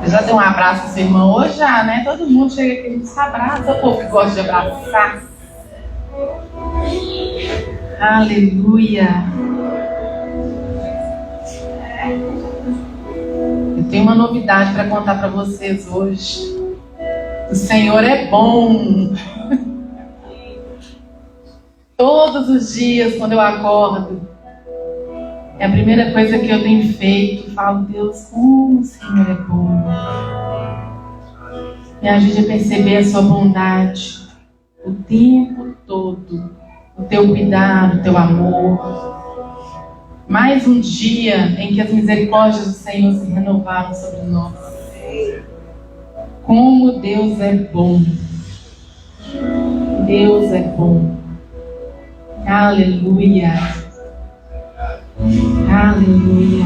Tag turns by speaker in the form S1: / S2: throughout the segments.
S1: Você já deu um abraço pro seu irmão hoje? Já, né? Todo mundo chega aqui e se abraça. O povo que gosta de abraçar. Aleluia. Eu tenho uma novidade para contar para vocês hoje. O Senhor é bom. Todos os dias, quando eu acordo, é a primeira coisa que eu tenho feito. Falo, Deus, como o Senhor é bom. Me ajude a perceber a sua bondade o tempo todo. O teu cuidado, o teu amor. Mais um dia em que as misericórdias do Senhor se renovaram sobre nós. Como Deus é bom. Deus é bom. Aleluia. Aleluia.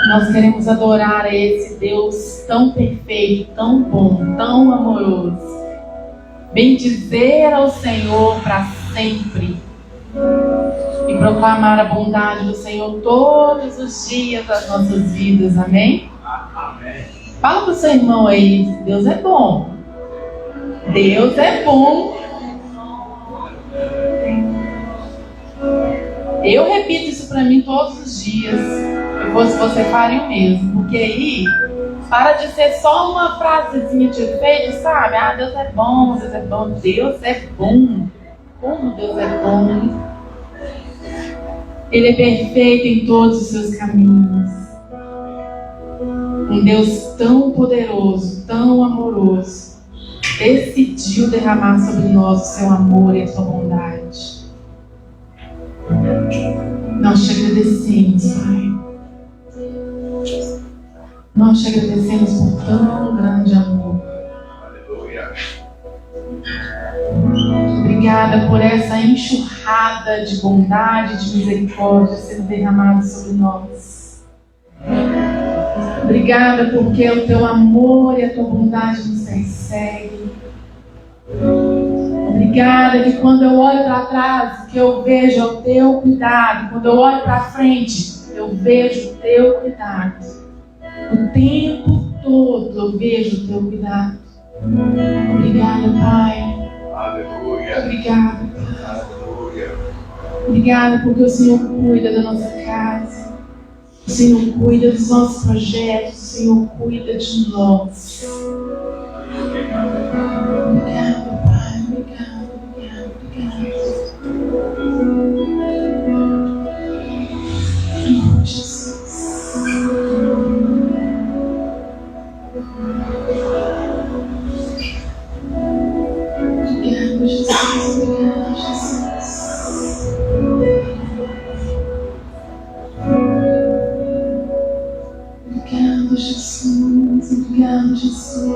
S1: Nós queremos adorar a esse Deus tão perfeito, tão bom, tão amoroso. Bendizer ao Senhor para sempre. E proclamar a bondade do Senhor todos os dias das nossas vidas. Amém?
S2: Amém.
S1: Fala para o seu irmão aí, Deus é bom. Deus é bom. Eu repito isso para mim todos os dias. Se fosse você, faria o mesmo. Porque aí, para de ser só uma frasezinha de efeito, sabe? Ah, Deus é bom, Deus é bom. Deus é bom. Como Deus é bom. Ele é perfeito em todos os seus caminhos. Um Deus tão poderoso, tão amoroso, decidiu derramar sobre nós o seu amor e a sua bondade. Nós te agradecemos, Pai. Nós te agradecemos por tão grande amor. Obrigada por essa enxurrada de bondade, de misericórdia sendo derramada sobre nós. Obrigada porque o teu amor e a tua bondade nos perseguem. Obrigada que quando eu olho para trás, o que eu vejo é o teu cuidado. Quando eu olho para frente, eu vejo o teu cuidado. O tempo todo eu vejo o teu cuidado. Obrigada, Pai.
S2: Aleluia.
S1: Obrigada, Pai.
S2: Aleluia.
S1: Obrigada porque o Senhor cuida da nossa casa. O Senhor cuida dos nossos projetos. O Senhor cuida de nós. Obrigada, Pai. Obrigada, obrigada, obrigada. Oh, Jesus. Obrigada, Jesus. Obrigada, Jesus. Obrigado, Jesus. Obrigado, Jesus.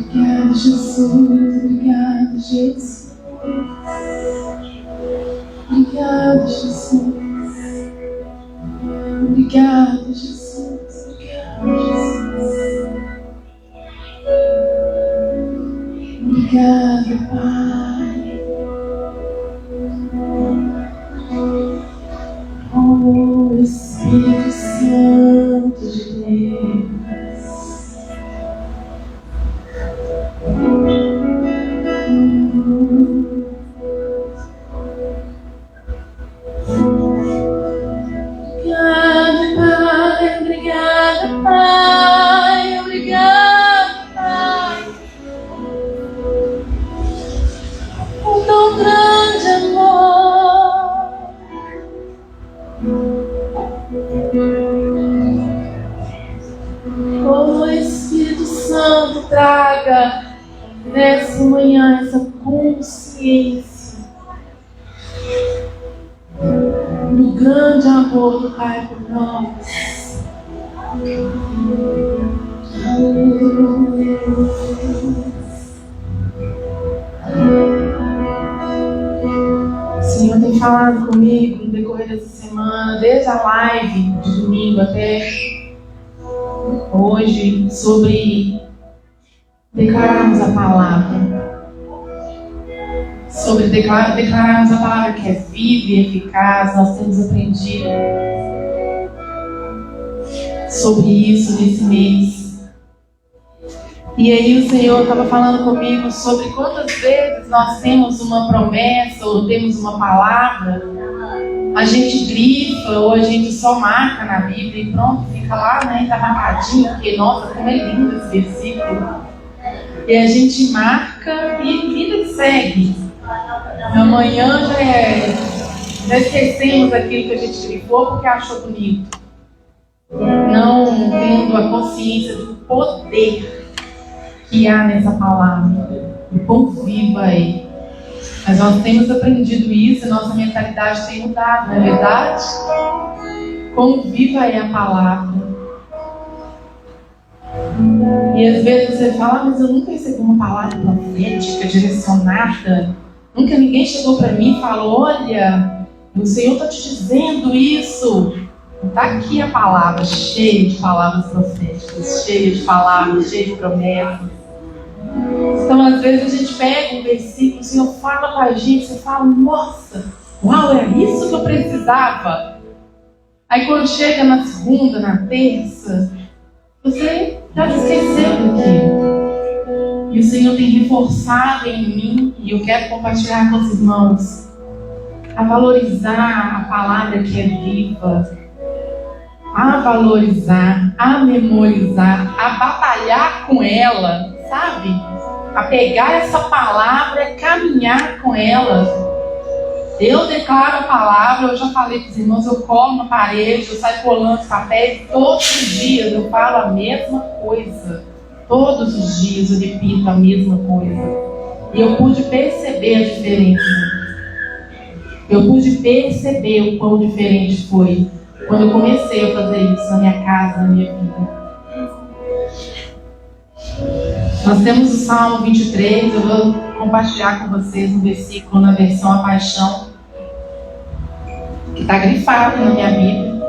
S1: Obrigado, Jesus. Obrigado, Jesus. Obrigado, Jesus. Obrigado, Jesus. Obrigado, Jesus. Obrigado, Pai. Oh, Espírito Santo de Deus. Obrigado, Pai. Obrigado, Pai. Obrigado, Pai. Um tão grande amor. Oh, Espírito Santo, traga nessa manhã essa consciência do grande amor do Pai por nós. Aleluia. O Senhor tem falado comigo no decorrer dessa semana, desde a live de domingo até hoje, sobre declararmos a palavra. Sobre declararmos a palavra que é viva e eficaz. Nós temos aprendido sobre isso nesse mês. E aí o Senhor estava falando comigo sobre quantas vezes nós temos uma promessa ou temos uma palavra, a gente grifa ou a gente só marca na Bíblia e pronto, fica lá, né? Está marcadinho, porque nossa, como é lindo esse versículo. E a gente marca e vida que segue. Amanhã já esquecemos aquilo que a gente grifou porque achou bonito. Não tendo a consciência do poder que há nessa palavra, o quão viva é. Mas nós temos aprendido isso e nossa mentalidade tem mudado, não é verdade? Quão viva é a palavra. E às vezes você fala, mas eu nunca recebi uma palavra profética, direcionada. Nunca ninguém chegou para mim e falou, olha, o Senhor está te dizendo isso. Está aqui a palavra, cheia de palavras proféticas, cheia de palavras, cheia de promessas. Então, às vezes, a gente pega um versículo, o Senhor fala com a gente, você fala, nossa, uau, era isso que eu precisava. Aí, quando chega na segunda, na terça, você já esqueceu daquilo. E o Senhor tem reforçado em mim, e eu quero compartilhar com os irmãos, a valorizar a palavra que é viva, a valorizar, a memorizar, a batalhar com ela, sabe? A pegar essa palavra, caminhar com ela. Eu declaro a palavra, eu já falei para os irmãos, eu colo na parede, eu saio colando os papéis, todos os dias eu falo a mesma coisa. Todos os dias eu repito a mesma coisa. E eu pude perceber a diferença. Eu pude perceber o quão diferente foi quando eu comecei a fazer isso na minha casa, na minha vida. Nós temos o Salmo 23, eu vou compartilhar com vocês um versículo na versão A Paixão, que está grifado na minha Bíblia.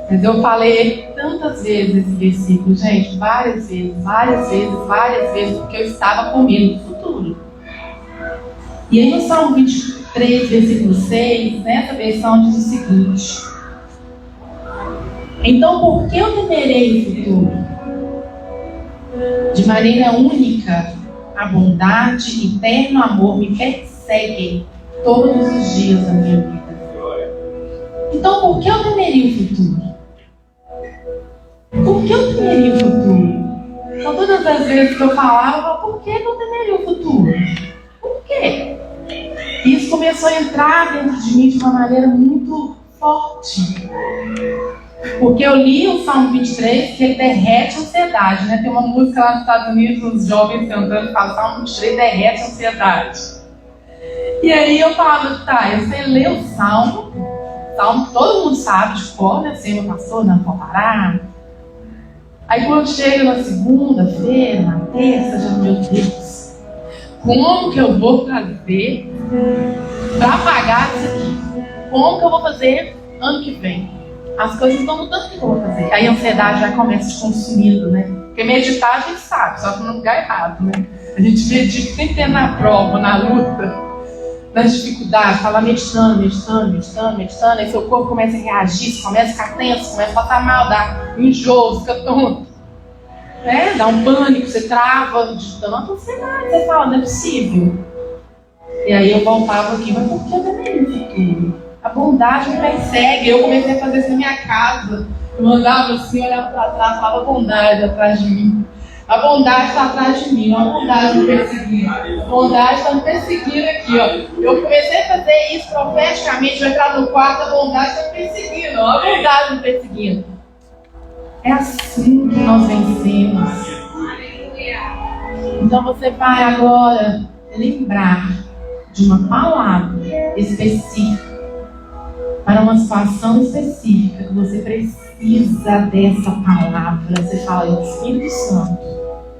S1: Mas eu falei tantas vezes esse versículo, gente, várias vezes, porque eu estava com medo do futuro. E aí no Salmo 23, versículo 6, nessa versão diz o seguinte: então por que eu temerei o futuro? De maneira única, a bondade e eterno amor me perseguem todos os dias da minha vida. Então, por que eu temeria o futuro? Por que eu temeria o futuro? Então, todas as vezes que eu falava, por que eu temeria o futuro? Por quê? E isso começou a entrar dentro de mim de uma maneira muito forte. Porque eu li o Salmo 23, que ele derrete a ansiedade, né? Tem uma música lá nos Estados Unidos, os jovens cantando, que fala, o Salmo 23 derrete a ansiedade. E aí eu falava, tá, eu sei ler o Salmo que todo mundo sabe de cor, né? Senhor pastor, não pode parar. Aí quando chega na segunda-feira, na terça, já, meu Deus, como que eu vou fazer para pagar isso aqui? Como que eu vou fazer ano que vem? As coisas estão mudando, o que eu vou fazer? Aí a ansiedade já começa te consumindo, né? Porque meditar a gente sabe, só que no lugar errado, né? A gente medita sempre ter na prova, na luta, nas dificuldades, tá lá meditando, aí seu corpo começa a reagir, você começa a ficar tenso, começa a passar mal, dá enjoo, fica tonto, né? Dá um pânico, você trava, digitando, você fala, não é possível. E aí eu voltava aqui, mas por que eu temeria o futuro? A bondade me persegue. Eu comecei a fazer isso na minha casa. Eu andava assim, olhava para trás, falava bondade atrás de mim. A bondade está atrás de mim, a bondade me perseguindo. A bondade está me perseguindo aqui, ó. Eu comecei a fazer isso profeticamente, eu entrar no quarto, a bondade está me perseguindo, ó. A bondade me perseguindo. É assim que nós vencemos. Então você vai agora lembrar de uma palavra específica para uma situação específica que você precisa dessa palavra. Você fala, Espírito Santo,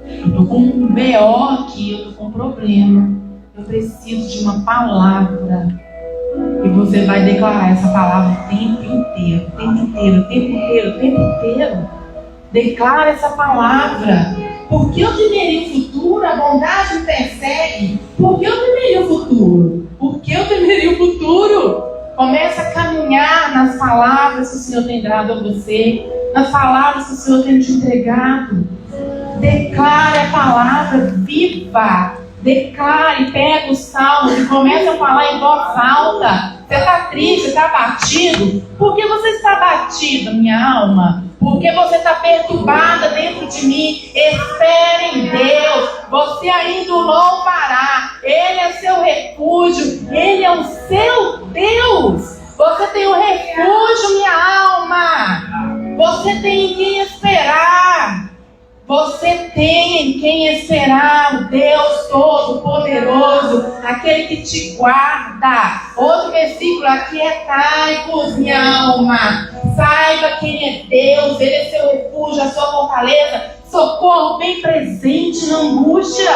S1: eu estou com um BO aqui, eu estou com um problema, eu preciso de uma palavra. E você vai declarar essa palavra o tempo inteiro. Declara essa palavra. Por que eu temeria o futuro? A bondade me persegue. Por que eu temeria o futuro? Começa a caminhar nas palavras que o Senhor tem dado a você. nas palavras que o Senhor tem te entregado. Declare a palavra viva. Declare, pega os salmos e comece a falar em voz alta. Você está triste, está abatido? Por que você está abatido, minha alma? Porque você está perturbada dentro de mim. Espere em Deus. Você ainda o louvará. Ele é seu refúgio. Ele é o seu Deus. Você tem um refúgio, minha alma. Você tem em quem esperar. Você tem em quem esperar, o Deus Todo-Poderoso, aquele que te guarda. Outro versículo, aquietai-vos, minha alma. Saiba quem é Deus, Ele é seu refúgio, a sua fortaleza. Socorro bem presente na angústia.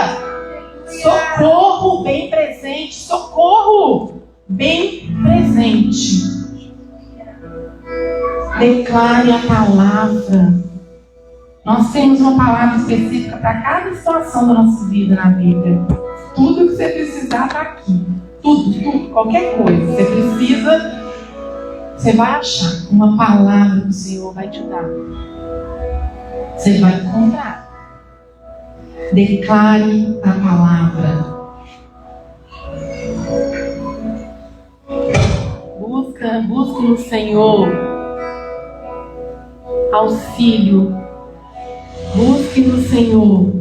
S1: Socorro bem presente, socorro bem presente. Declare a palavra. Nós temos uma palavra específica para cada situação da nossa vida na Bíblia. Tudo que você precisar está aqui. Tudo, qualquer coisa. Você precisa, você vai achar uma palavra que o Senhor vai te dar. Você vai encontrar. Declare a palavra. Busque no Senhor auxílio. Busque no Senhor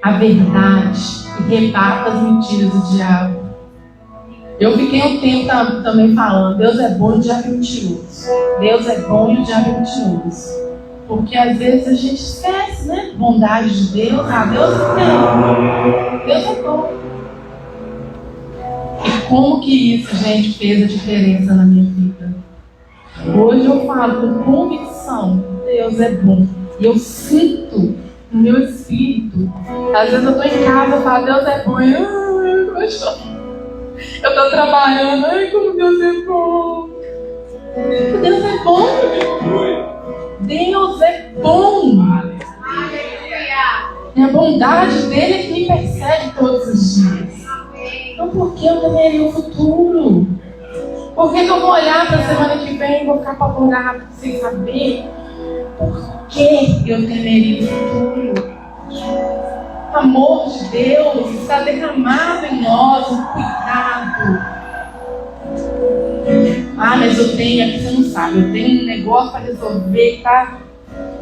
S1: a verdade e rebata as mentiras do diabo. Eu fiquei um tempo também falando, Deus é bom e o diabo é mentiroso. Deus é bom e o diabo é mentiroso. Porque às vezes a gente esquece, né? Bondade de Deus. Deus é. Deus é bom. E como que isso, gente, fez a diferença na minha vida? Hoje eu falo com convicção, Deus é bom. E eu sinto no meu espírito. Às vezes eu estou em casa e falo, Deus é bom. Eu estou trabalhando, ai como Deus é bom. Deus é bom. Deus é bom. E a bondade dele é que me persegue todos os dias. Então por que eu temeria o futuro? Por que eu vou olhar para a semana que vem e vou ficar apavorado sem saber? Por que eu temeria o futuro? O amor de Deus está derramado em nós, um cuidado. Mas eu tenho, aqui você não sabe, eu tenho um negócio para resolver, tá?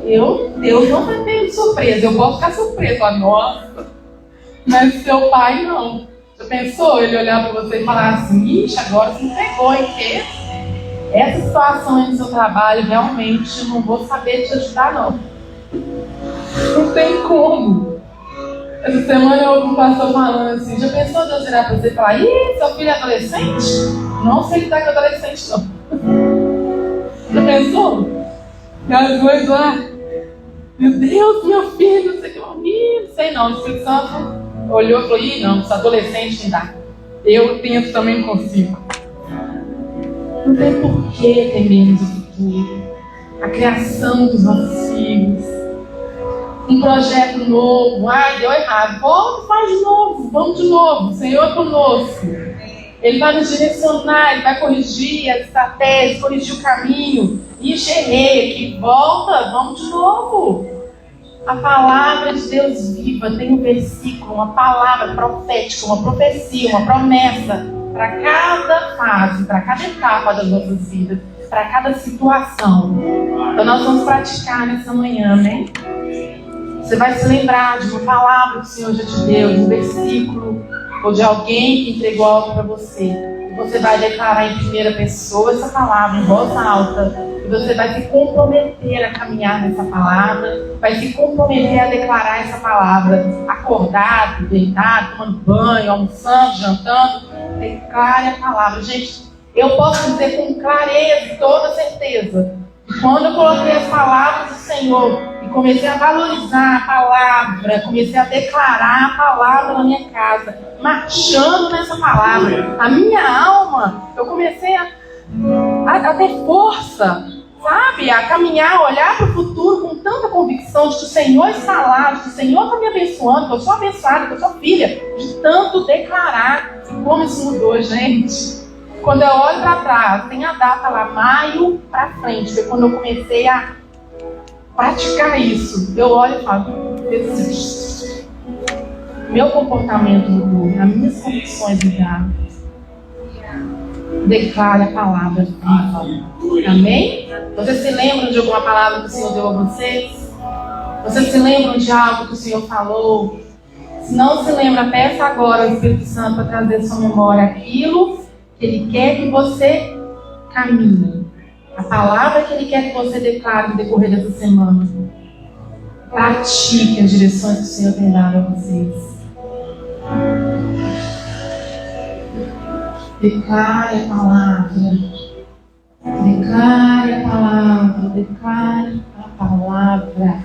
S1: Deus não vai ter surpresa, eu posso ficar surpresa, nossa, mas seu pai não. Você pensou ele olhar para você e falar assim, ixi, agora você me pegou, hein? Que essa situação aí no seu trabalho, realmente, eu não vou saber te ajudar, não. Não tem como. Essa semana eu ouvi um pastor falando assim, já pensou Deus virar para você e falar, ih, seu filho é adolescente? Não sei que tá com adolescente, não. Já pensou? E as duas lá, meu Deus, meu filho, você que é um não sei não. O Espírito Santo olhou e falou, ih, não, esse adolescente não dá. Eu tento também, não consigo. Não tem por que temermos o futuro. A criação dos nossos filhos. Um projeto novo. Deu errado. Volta, faz de novo. Vamos de novo. O Senhor é conosco. Ele vai nos direcionar, Ele vai corrigir as estratégias, corrigir o caminho. Errei aqui. Volta, vamos de novo. A palavra de Deus viva tem um versículo, uma palavra profética, uma profecia, uma promessa para cada fase, para cada etapa das nossas vidas, para cada situação. Então nós vamos praticar nessa manhã, né? Você vai se lembrar de uma palavra que o Senhor já te deu, de um versículo, ou de alguém que entregou algo para você. E você vai declarar em primeira pessoa essa palavra em voz alta. E você vai se comprometer a caminhar nessa palavra, vai se comprometer a declarar essa palavra, acordado, deitado, tomando banho, almoçando, jantando. Declare a palavra. Gente, eu posso dizer com clareza, toda certeza, que quando eu coloquei as palavras do Senhor e comecei a valorizar a palavra, comecei a declarar a palavra na minha casa, marchando nessa palavra, a minha alma, eu comecei a ter força, sabe? A caminhar, a olhar para o futuro com tanta convicção de que o Senhor está lá, de que o Senhor está me abençoando, que eu sou abençoada, que eu sou filha, de tanto declarar. Como isso mudou, gente? Quando eu olho para trás, tem a data lá, maio para frente, foi quando eu comecei a praticar isso, eu olho e falo, meu comportamento mudou, as minhas condições mudaram. Declare a palavra viva. Amém? Vocês se lembram de alguma palavra que o Senhor deu a vocês? Vocês se lembram de algo que o Senhor falou? Se não se lembra, peça agora ao Espírito Santo para trazer à sua memória aquilo que Ele quer que você caminhe. A palavra que Ele quer que você declare no decorrer dessa semana. Pratique as direções que o Senhor tem dado a vocês. Declare a palavra. Declare a palavra. Declare a palavra.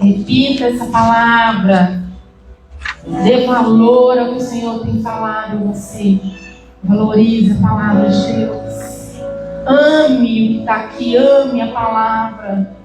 S1: Repita essa palavra. Dê valor ao que o Senhor tem falado em você. Valorize a palavra de Deus. Ame o que está aqui. Ame a palavra.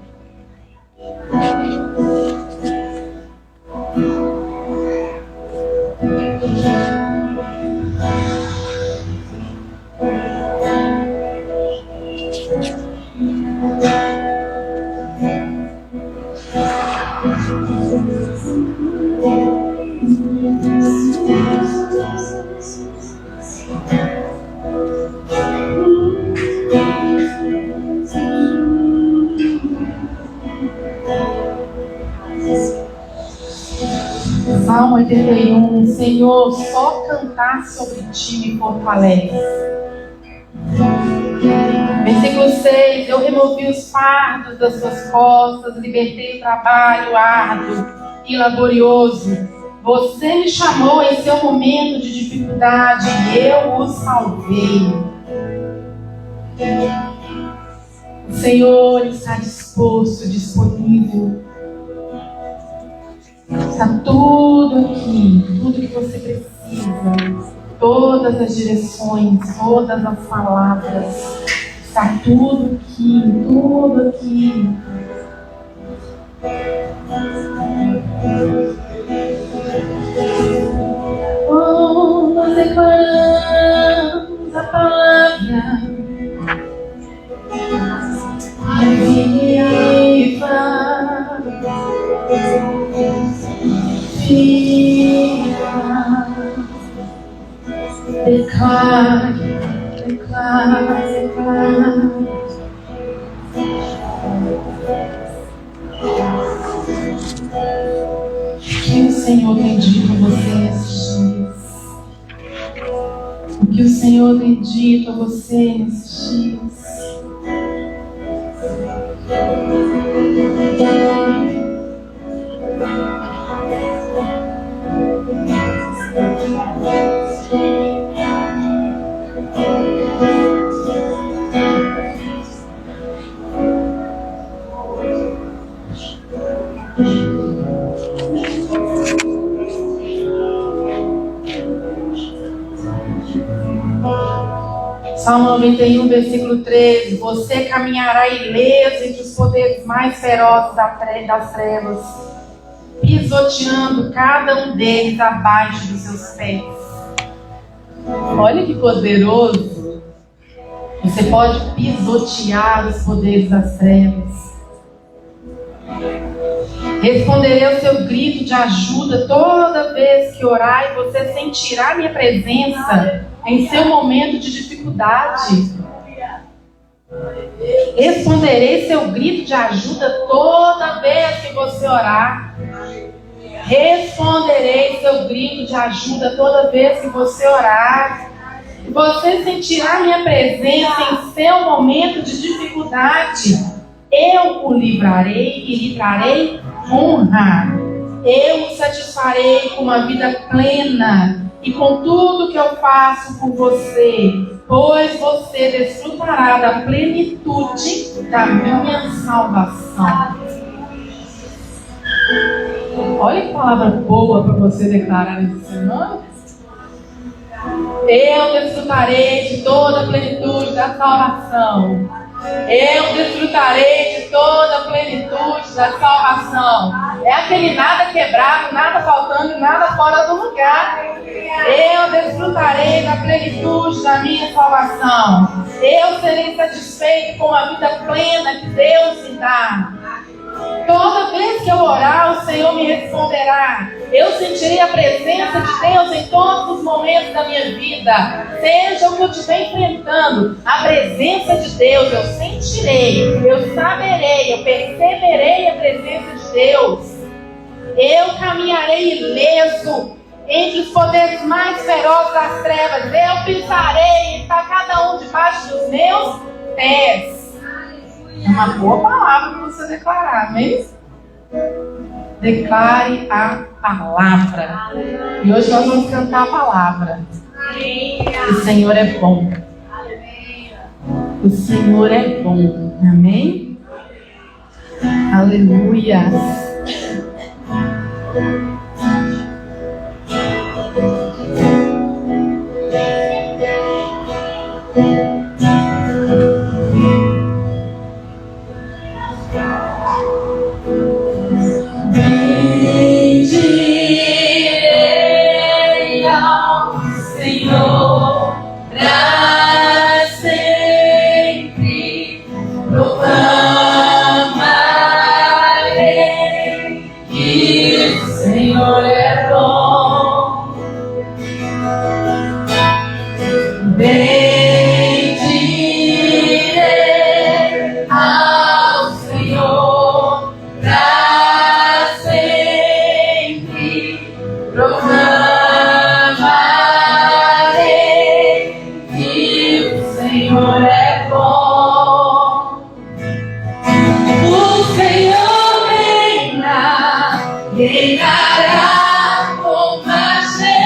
S1: Salmo 81, Senhor, só cantar sobre ti me fortalece. Versículo 6, eu removi os fardos das suas costas, libertei o trabalho árduo e laborioso. Você me chamou em seu momento de dificuldade e eu o salvei. O Senhor está disposto, disponível. Está tudo aqui, tudo que você precisa, todas as direções, todas as palavras, está tudo aqui, tudo aqui. Oh, nós declaramos a palavra viva. Declare. O que o Senhor tem dito a você nesses dias? O que o Senhor tem dito a você nesses dias? Salmo 91, versículo 13. Você caminhará ileso entre os poderes mais ferozes das trevas, pisoteando cada um deles abaixo dos seus pés. Olha que poderoso. Você pode pisotear os poderes das trevas. Responderei ao seu grito de ajuda toda vez que orar, e você sentirá minha presença em seu momento de dificuldade. Responderei seu grito de ajuda toda vez que você orar. Responderei seu grito de ajuda toda vez que você orar. E você sentirá minha presença em seu momento de dificuldade. Eu o livrarei e lhe trarei honra. Eu o satisfarei com uma vida plena e com tudo que eu faço por você, pois você desfrutará da plenitude da minha salvação. Olha que palavra boa para você declarar nessa semana. Eu desfrutarei de toda a plenitude da salvação. Eu desfrutarei de toda a plenitude da salvação. É aquele nada quebrado, nada faltando, nada fora do lugar. Eu desfrutarei da plenitude da minha salvação. Eu serei satisfeito com a vida plena que Deus me dá. Toda vez que eu orar, o Senhor me responderá. Eu sentirei a presença de Deus em todos os momentos da minha vida. Seja o que eu estiver enfrentando, a presença de Deus eu sentirei, eu saberei, eu perceberei a presença de Deus. Eu caminharei ileso entre os poderes mais ferozes das trevas. Eu pisarei e está cada um debaixo dos meus pés. É uma boa palavra para você declarar, amém? Declare a palavra. E hoje nós vamos cantar a palavra. O Senhor é bom. O Senhor é bom. Amém? Aleluia.
S3: Reinará com majestade.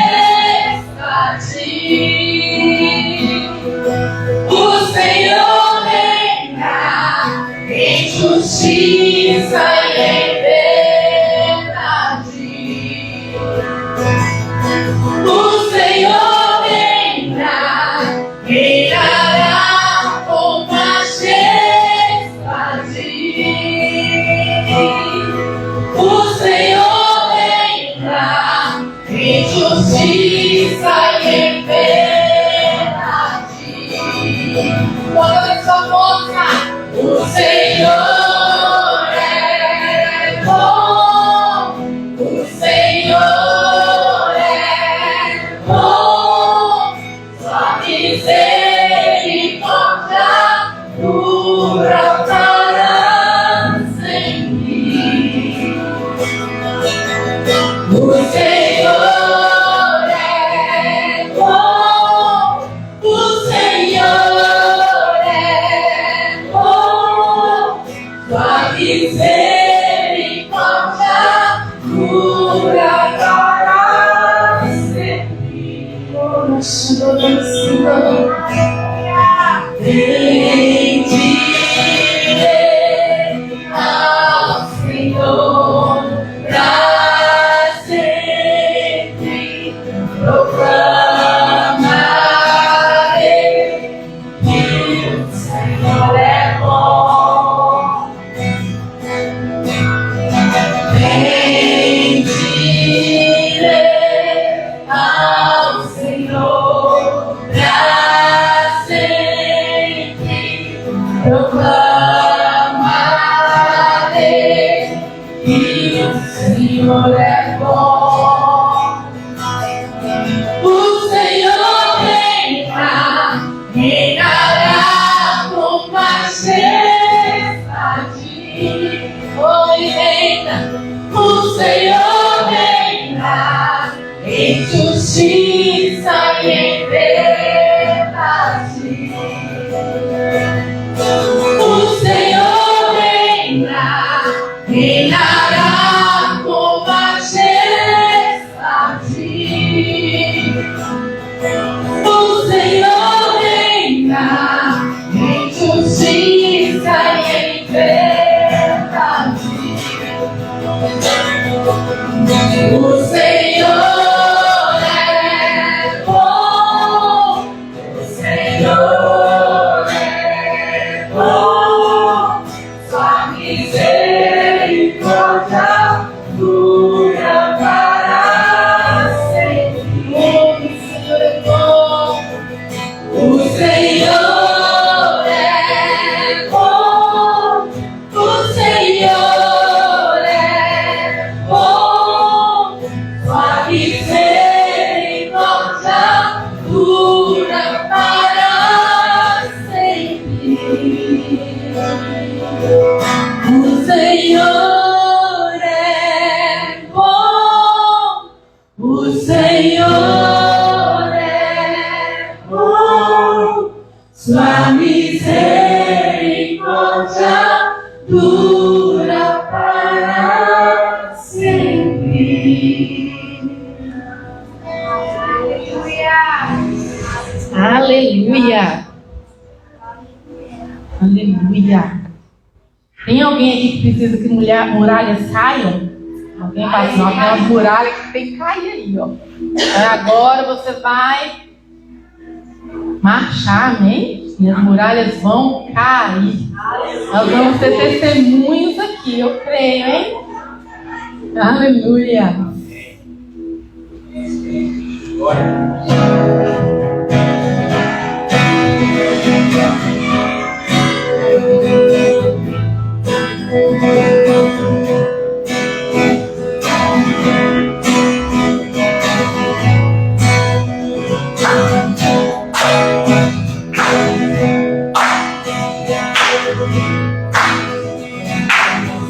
S1: Sua misericórdia dura para sempre. Aleluia. Aleluia. Tem alguém aqui que precisa que muralhas caiam? Alguém fala assim, ó, tem umas muralhas que tem que cair aí, ó. Agora você vai marchar, amém? E as muralhas vão cair. Nós vamos ter testemunhos aqui, eu creio, hein? Aleluia.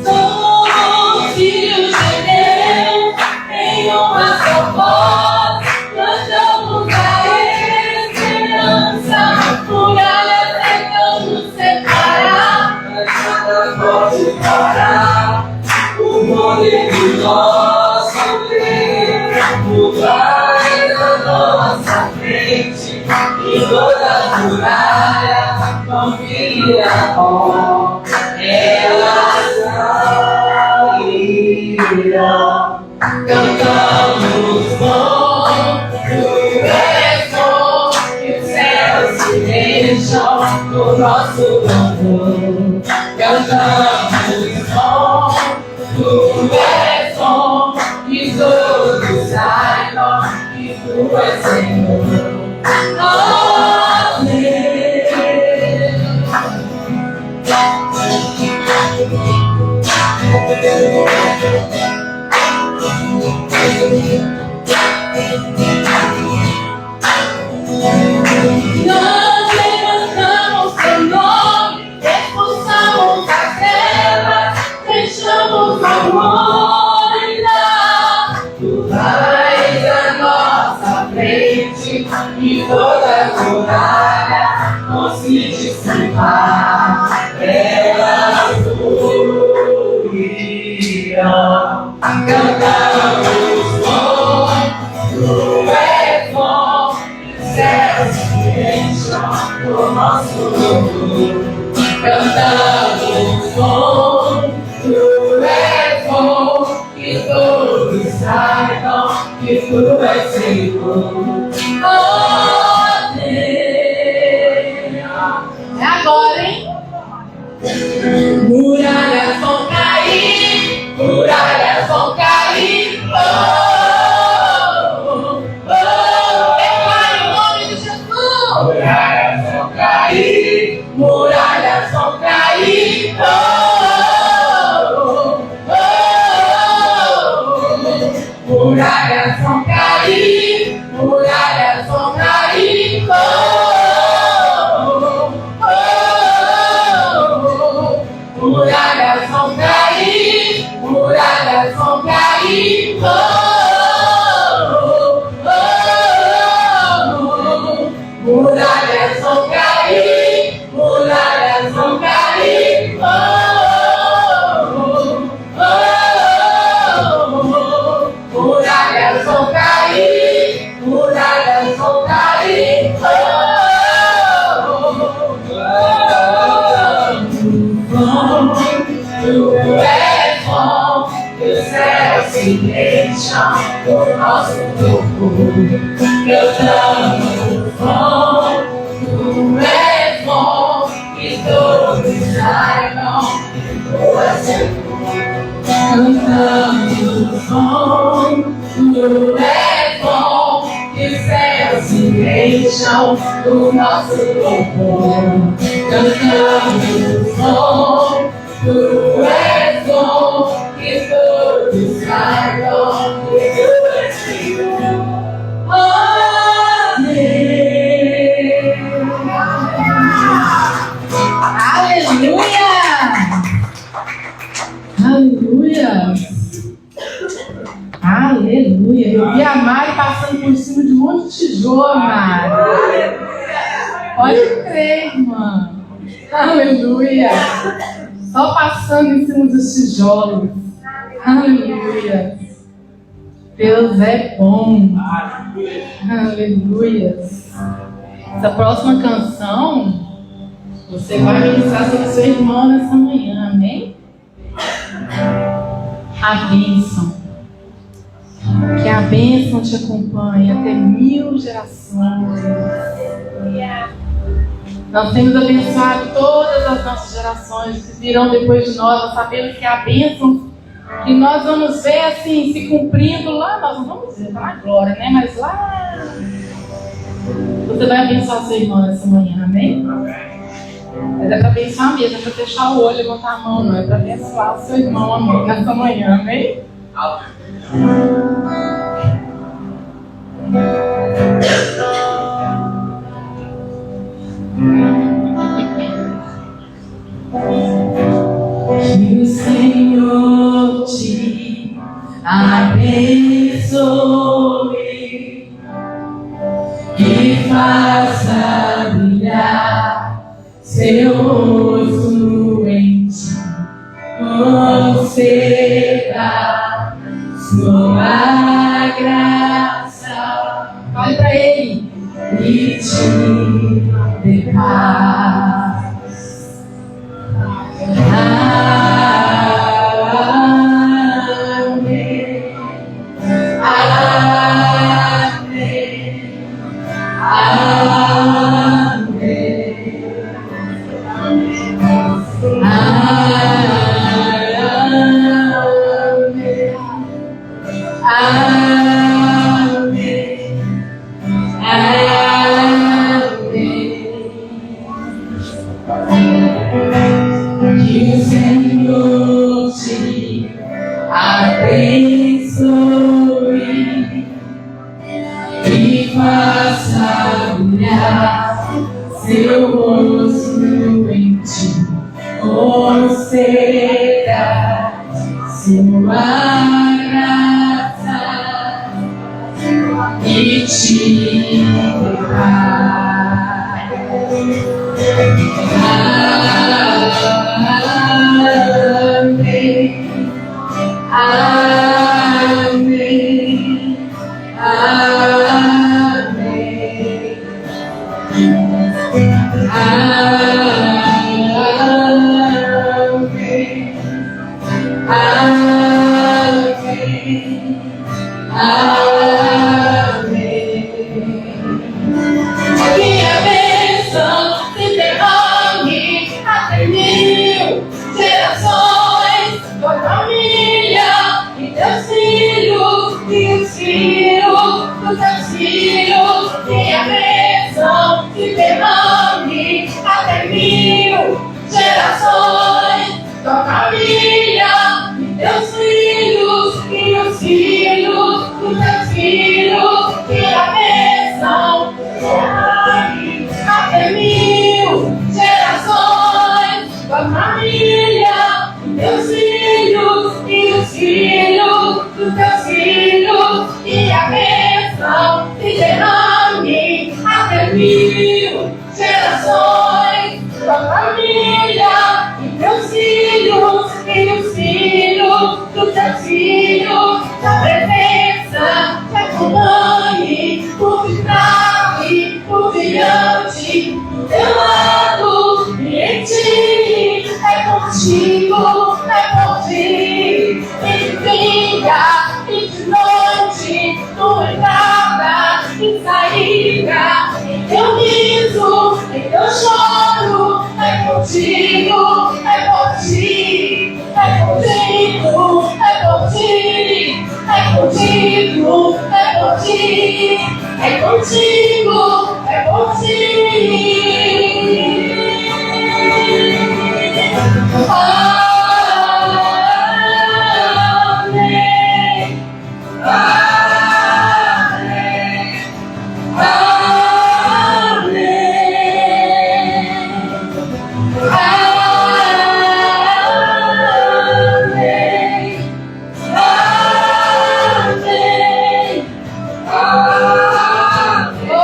S1: Somos filhos de Deus, em uma só voz, cantamos a esperança, muralhas tentam nos separar, mas nada pode parar o poder de nosso Deus, o Pai na nossa frente, e toda muralha confiarão. Elas sairão, cantamos bom, tu és bom, e os céus se deixam no nosso louvor. Cantamos bom, tu és bom, e todos saibam que tu és Senhor. Nós levantamos teu nome, expulsamos a treva, deixamos o amor entrar. Tu vais à nossa frente e toda muralha não se dissipar. Elas fluirão. Cantamos bom, tu és bom, os céus se enchem no nosso louvor. Cantamos bom, tu és bom, que todos saibam que tu és Senhor. Oh Deus, é agora, hein? Muralhas vão cair, muralhas vão cair. Oh, oh, oh. Declare o nome de Jesus. Muralhas vão cair, muralhas vão cair. Oh, oh, oh. Muralhas vão cair, muralhas vão cair. Oh, muralhas vão cair, muralhas vão cair. Oh, oh, oh. Muralhas vão cair, muralhas vão cair. Oh, oh, oh. Muralhas vão cair, muralhas vão cair. Oh, tu és bom, e os céus se enchem no nosso louvor. Cantamos bom, tu és bom, e todos saibam que tu és Senhor. Cantamos bom, tu és bom, e os céus se enchem no nosso louvor. Cantamos bom, tu és bom, que todos saibam que tu és Senhor. Aleluia! Aleluia! Aleluia! Eu vi a Mari passando por cima de um monte de tijolo, Mari. Pode crer, irmã. Aleluia. Só passando em cima dos tijolos. Aleluia. Deus é bom. Aleluia. Essa próxima canção, você vai ministrar sobre sua irmã nessa manhã, amém? A bênção. Que a bênção te acompanhe até 1000 gerações. Nós temos abençoado todas as nossas gerações que virão depois de nós. Nós sabemos que a bênção que nós vamos ver assim se cumprindo lá, nós não vamos ver, está na glória, né? Mas lá você vai abençoar sua irmã nessa manhã, amém? Mas é para abençoar mesmo, é para fechar o olho e levantar a mão, não é para abençoar o seu irmão, amém, nessa manhã, amém? Que o Senhor te abençoe e faça brilhar seu rosto em ti, conceda sua graça. Fale para ele e te dê paz. Amém. Amém. Que o Senhor te abençoe e faça brilhar seu rosto em ti, conceda sua graça e te dê paz. Amém. Amém. Que a bênção se derrame até 1000 gerações, tua família e teus filhos, e os filhos dos teus filhos. Que a bênção se derrame até 1000 gerações, tua família e teus filhos, e os filhos dos teus filhos. Que a bênção se derrame até 1000 gerações, tua família e teus filhos, e os filhos dos teus filhos. Que a bênção se derrame até 1000 gerações, tua família e teus filhos, e os filhos dos teus filhos. Tua presença te acompanhe por vital e por brilhante, do teu lado e em ti. É contigo, é por ti, e de dia e de noite, tua entrada e saída, em teu riso, em teu choro. É contigo, é por ti, é contigo, é por ti, é contigo, é por ti, é contigo, é por ti. Amém. Amém. Amém. Amém.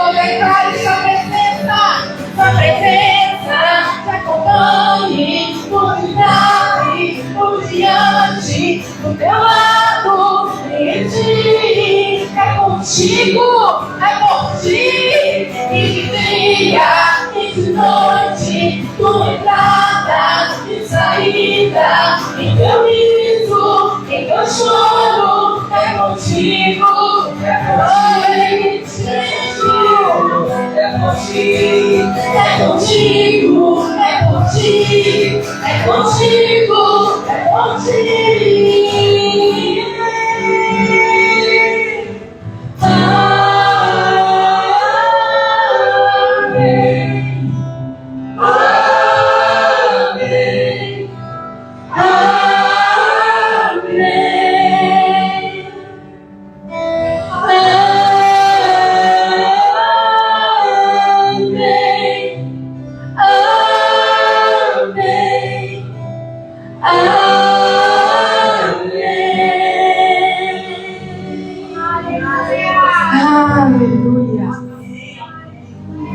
S1: contigo, é por ti. E de dia e de noite, tua entrada e saída, em teu riso, em teu choro, é contigo, é contigo, é contigo, é contigo, é contigo, é contigo. Aleluia.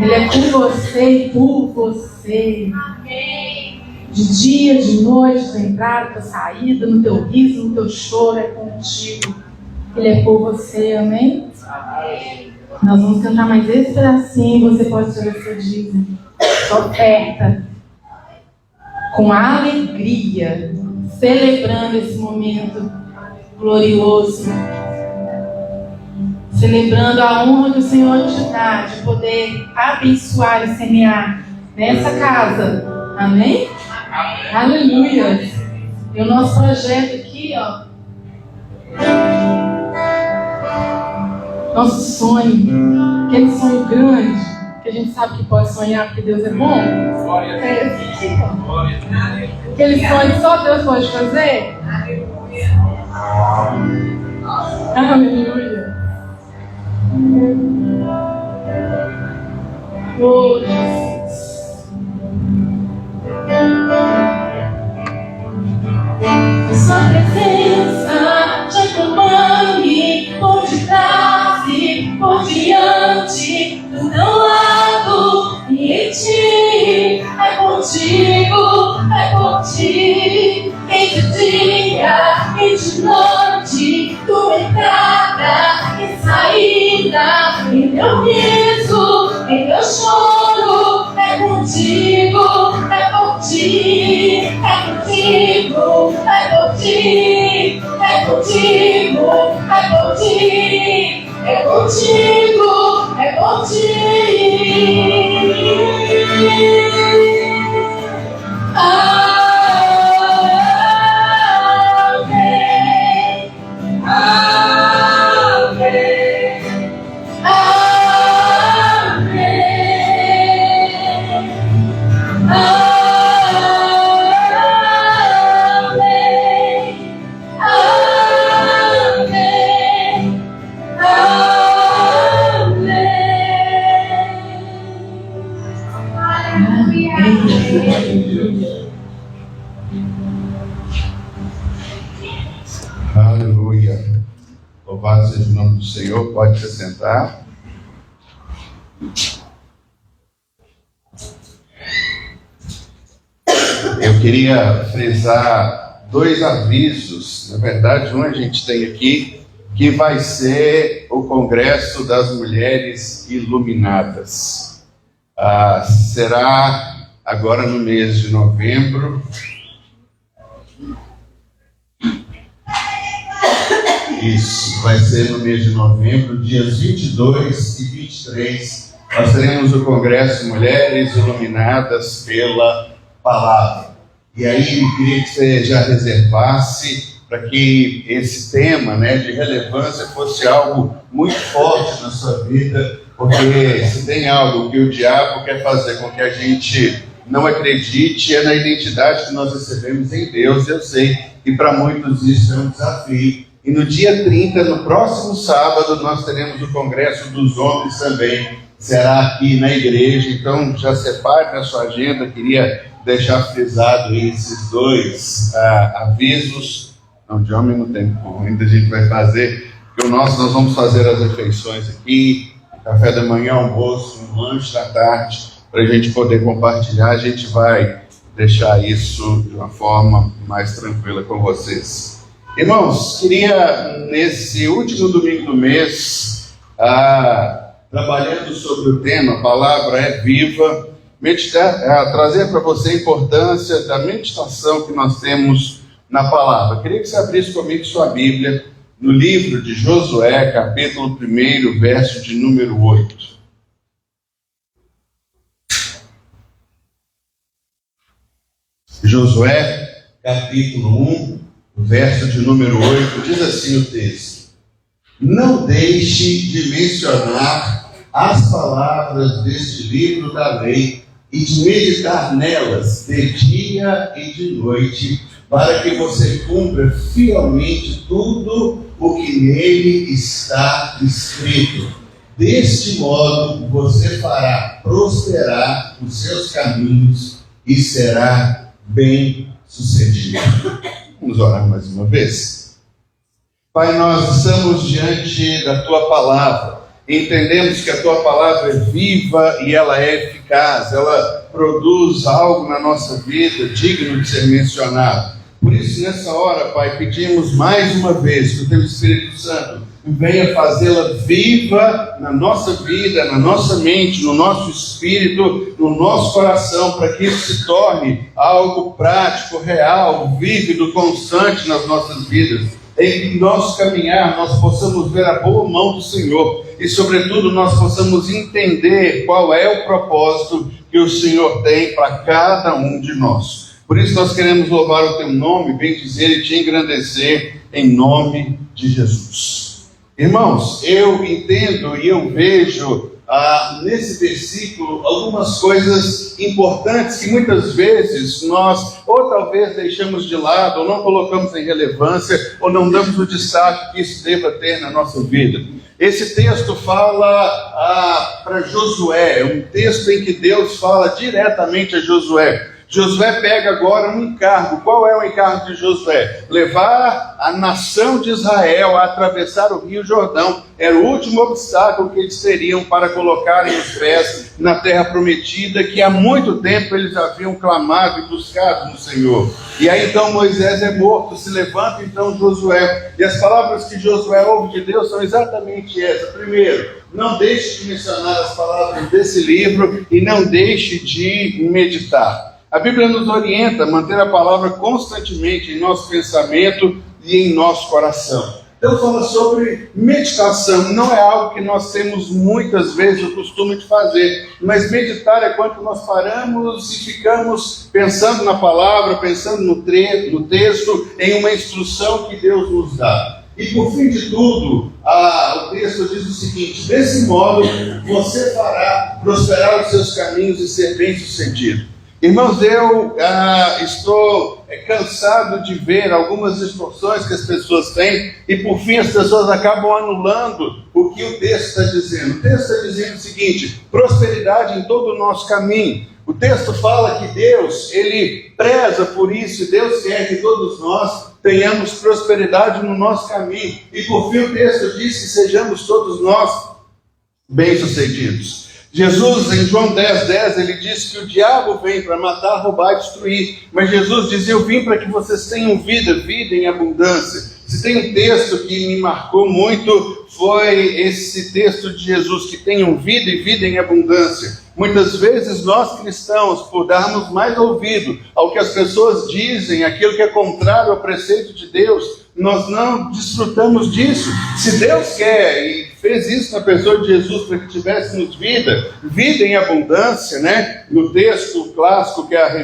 S1: Ele é com você e por você. De dia, de noite, tua entrada, tua saída, no teu riso, no teu choro, é contigo. Ele é por você, amém? Nós vamos cantar mais esse pedacinho. Você pode tirar sua dízimo, sua oferta, com alegria, celebrando esse momento glorioso, celebrando a honra que o Senhor te dá de poder abençoar e semear nessa casa, amém? Aleluia! E o nosso projeto aqui, ó, nosso sonho, aquele sonho grande, que a gente sabe que pode sonhar porque Deus é bom. Aquele sonho que só Deus pode fazer. Aleluia! Oh, Jesus. Sua presença te acompanhe por detrás e por diante, do teu lado e em ti. É contigo, é por ti. Em de dia e de noite, tua entrada e saída, em teu riso, em teu choro, é contigo, é por ti, é contigo, é por ti, é contigo, é por ti, é contigo, é por ti.
S2: Aleluia. Louvado seja o nome do Senhor. Pode se sentar. Eu queria frisar dois avisos. Na verdade, um a gente tem aqui, que vai ser o Congresso das Mulheres Iluminadas. Será agora no mês de novembro. Isso, vai ser no mês de novembro, dias 22 e 23. Nós teremos o Congresso Mulheres Iluminadas pela Palavra. E aí eu queria que você já reservasse para que esse tema, de relevância fosse algo muito forte na sua vida, porque se tem algo que o diabo quer fazer com que a gente não acredite, é na identidade que nós recebemos em Deus. Eu sei que para muitos isso é um desafio. E no dia 30, no próximo sábado, nós teremos o Congresso dos Homens também. Será aqui na igreja, então já separe na sua agenda. Queria deixar frisado esses dois avisos. Não, de homem não tem, ainda a gente vai fazer, porque nós vamos fazer as refeições aqui, café da manhã, almoço, um lanche da tarde, para a gente poder compartilhar. A gente vai deixar isso de uma forma mais tranquila com vocês. Irmãos, queria nesse último domingo do mês trabalhando sobre o tema, a palavra é viva, trazer para você a importância da meditação que nós temos na palavra. Queria que você abrisse comigo sua Bíblia no livro de Josué, capítulo 1, verso de número 8. Josué, capítulo 1, verso de número 8, diz assim o texto: não deixe de mencionar as palavras deste livro da lei e de meditar nelas de dia e de noite, para que você cumpra fielmente tudo o que nele está escrito. Deste modo você fará prosperar os seus caminhos e será bem-sucedido. Vamos orar mais uma vez. Pai, nós estamos diante da Tua Palavra. Entendemos que a Tua Palavra é viva e ela é eficaz. Ela produz algo na nossa vida digno de ser mencionado. Por isso, nessa hora, Pai, pedimos mais uma vez que o Teu Espírito Santo venha fazê-la viva na nossa vida, na nossa mente, no nosso espírito, no nosso coração, para que isso se torne algo prático, real, vívido, constante nas nossas vidas. Em nosso caminhar nós possamos ver a boa mão do Senhor e, sobretudo, nós possamos entender qual é o propósito que o Senhor tem para cada um de nós. Por isso nós queremos louvar o Teu nome, bendizer e Te engrandecer em nome de Jesus. Irmãos, eu entendo e eu vejo nesse versículo algumas coisas importantes que muitas vezes nós ou talvez deixamos de lado, ou não colocamos em relevância, ou não damos o destaque que isso deva ter na nossa vida. Esse texto fala para Josué, é um texto em que Deus fala diretamente a Josué. Josué pega agora um encargo. Qual é o encargo de Josué? Levar a nação de Israel a atravessar o Rio Jordão. Era o último obstáculo que eles teriam para colocarem os pés na terra prometida, que há muito tempo eles haviam clamado e buscado no Senhor. E aí então Moisés é morto, se levanta então Josué. E as palavras que Josué ouve de Deus são exatamente essas. Primeiro, não deixe de mencionar as palavras desse livro e não deixe de meditar. A Bíblia nos orienta a manter a palavra constantemente em nosso pensamento e em nosso coração. Então fala sobre meditação. Não é algo que nós temos muitas vezes o costume de fazer, mas meditar é quando nós paramos e ficamos pensando na palavra, pensando no texto, em uma instrução que Deus nos dá. E por fim de tudo, o texto diz o seguinte: desse modo você fará prosperar os seus caminhos e ser bem-sucedido. Irmãos, eu estou cansado de ver algumas distorções que as pessoas têm e por fim as pessoas acabam anulando o que o texto está dizendo. O texto está dizendo o seguinte: prosperidade em todo o nosso caminho. O texto fala que Deus, Ele preza por isso, e Deus quer que todos nós tenhamos prosperidade no nosso caminho. E por fim o texto diz que sejamos todos nós bem-sucedidos. Jesus, em João 10:10, ele diz que o diabo vem para matar, roubar e destruir. Mas Jesus diz: eu vim para que vocês tenham vida, vida em abundância. Se tem um texto que me marcou muito, foi esse texto de Jesus, que tenham vida e vida em abundância. Muitas vezes nós cristãos, por darmos mais ouvido ao que as pessoas dizem, aquilo que é contrário ao preceito de Deus, nós não desfrutamos disso. Se Deus quer e fez isso na pessoa de Jesus para que tivéssemos vida, vida em abundância, né? No texto clássico que a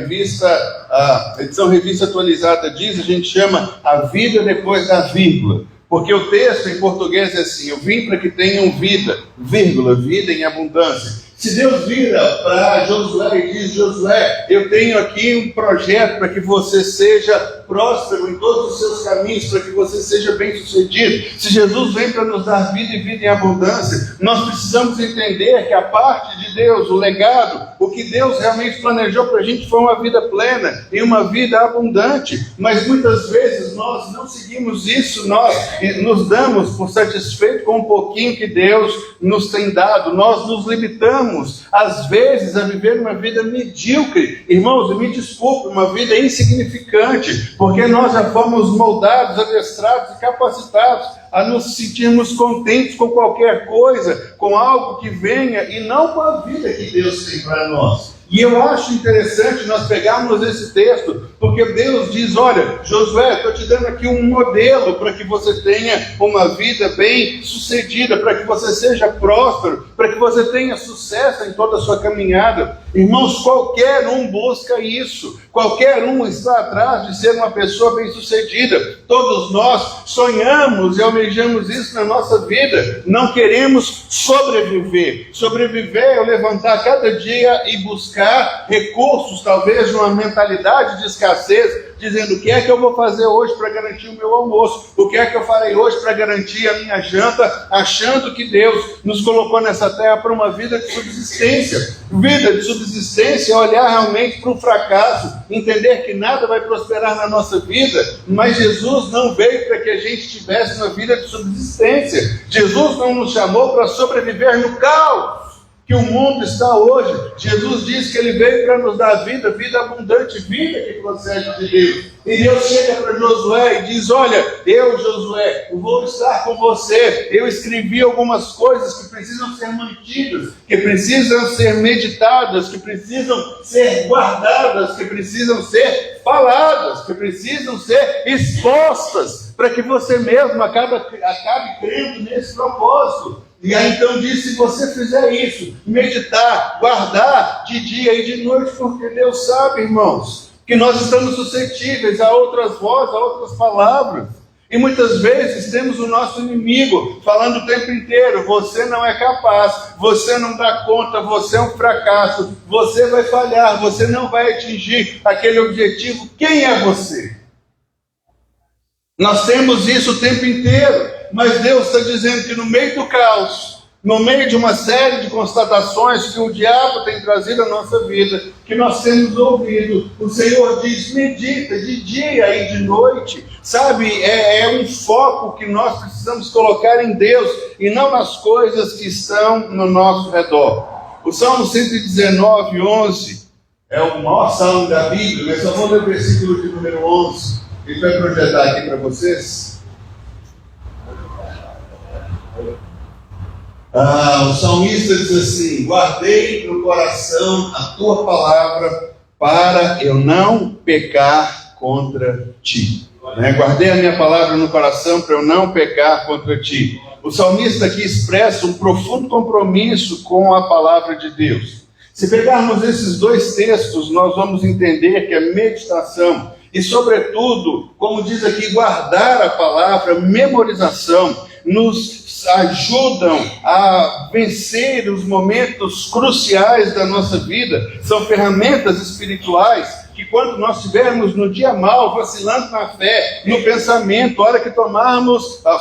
S2: edição Revista Atualizada diz, a gente chama a vida depois da vírgula. Porque o texto em português é assim: eu vim para que tenham vida, vírgula, vida em abundância. Se Deus vira para Josué e diz: Josué, eu tenho aqui um projeto para que você seja próspero em todos os seus caminhos, para que você seja bem-sucedido. Se Jesus vem para nos dar vida e vida em abundância, nós precisamos entender que a parte de Deus, o legado, o que Deus realmente planejou para a gente foi uma vida plena e uma vida abundante. Mas muitas vezes nós não seguimos isso, nós nos damos por satisfeito com um pouquinho que Deus nos tem dado, nós nos limitamos sonhamos, às vezes, a viver uma vida medíocre. Irmãos, me desculpe, uma vida insignificante, porque nós já fomos moldados, adestrados e capacitados a nos sentirmos contentes com qualquer coisa, com algo que venha, e não com a vida que Deus tem para nós. E eu acho interessante nós pegarmos esse texto, porque Deus diz, olha, Josué, estou te dando aqui um modelo para que você tenha uma vida bem sucedida, para que você seja próspero, para que você tenha sucesso em toda a sua caminhada. Irmãos, qualquer um busca isso, qualquer um está atrás de ser uma pessoa bem sucedida. Todos nós sonhamos e almejamos isso na nossa vida. Não queremos sobreviver. Sobreviver é eu levantar cada dia e buscar recursos, talvez de uma mentalidade de escassez, dizendo o que é que eu vou fazer hoje para garantir o meu almoço, o que é que eu farei hoje para garantir a minha janta, achando que Deus nos colocou nessa terra para uma vida de subsistência. Vida de subsistência é olhar realmente para o fracasso, entender que nada vai prosperar na nossa vida, mas Jesus não veio para que a gente tivesse uma vida de subsistência. Jesus não nos chamou para sobreviver no caos que o mundo está hoje. Jesus disse que Ele veio para nos dar vida, vida abundante, vida que procede de Deus. E Deus chega para Josué e diz, olha, eu, Josué, vou estar com você. Eu escrevi algumas coisas que precisam ser mantidas, que precisam ser meditadas, que precisam ser guardadas, que precisam ser faladas, que precisam ser expostas, para que você mesmo acabe crendo nesse propósito. E aí então diz, se você fizer isso, meditar, guardar de dia e de noite, porque Deus sabe, irmãos, que nós estamos suscetíveis a outras vozes, a outras palavras. E muitas vezes temos o nosso inimigo falando o tempo inteiro, você não é capaz, você não dá conta, você é um fracasso, você vai falhar, você não vai atingir aquele objetivo. Quem é você? Nós temos isso o tempo inteiro. Mas Deus está dizendo que no meio do caos, no meio de uma série de constatações que o diabo tem trazido à nossa vida, que nós temos ouvido, o Senhor diz, medita de dia e de noite. Sabe, é um foco que nós precisamos colocar em Deus e não nas coisas que estão no nosso redor. O Salmo 119, 11, é o maior salmo da Bíblia, mas só vou ler o versículo de número 11. Ele vai projetar aqui para vocês. O salmista diz assim, guardei no coração a tua palavra para eu não pecar contra ti. Guardei a minha palavra no coração para eu não pecar contra ti. O salmista aqui expressa um profundo compromisso com a palavra de Deus. Se pegarmos esses dois textos, nós vamos entender que a meditação e, sobretudo, como diz aqui, guardar a palavra, memorização, nos ajudam a vencer os momentos cruciais da nossa vida. São ferramentas espirituais que, quando nós estivermos no dia mal, vacilando na fé, no pensamento, a hora que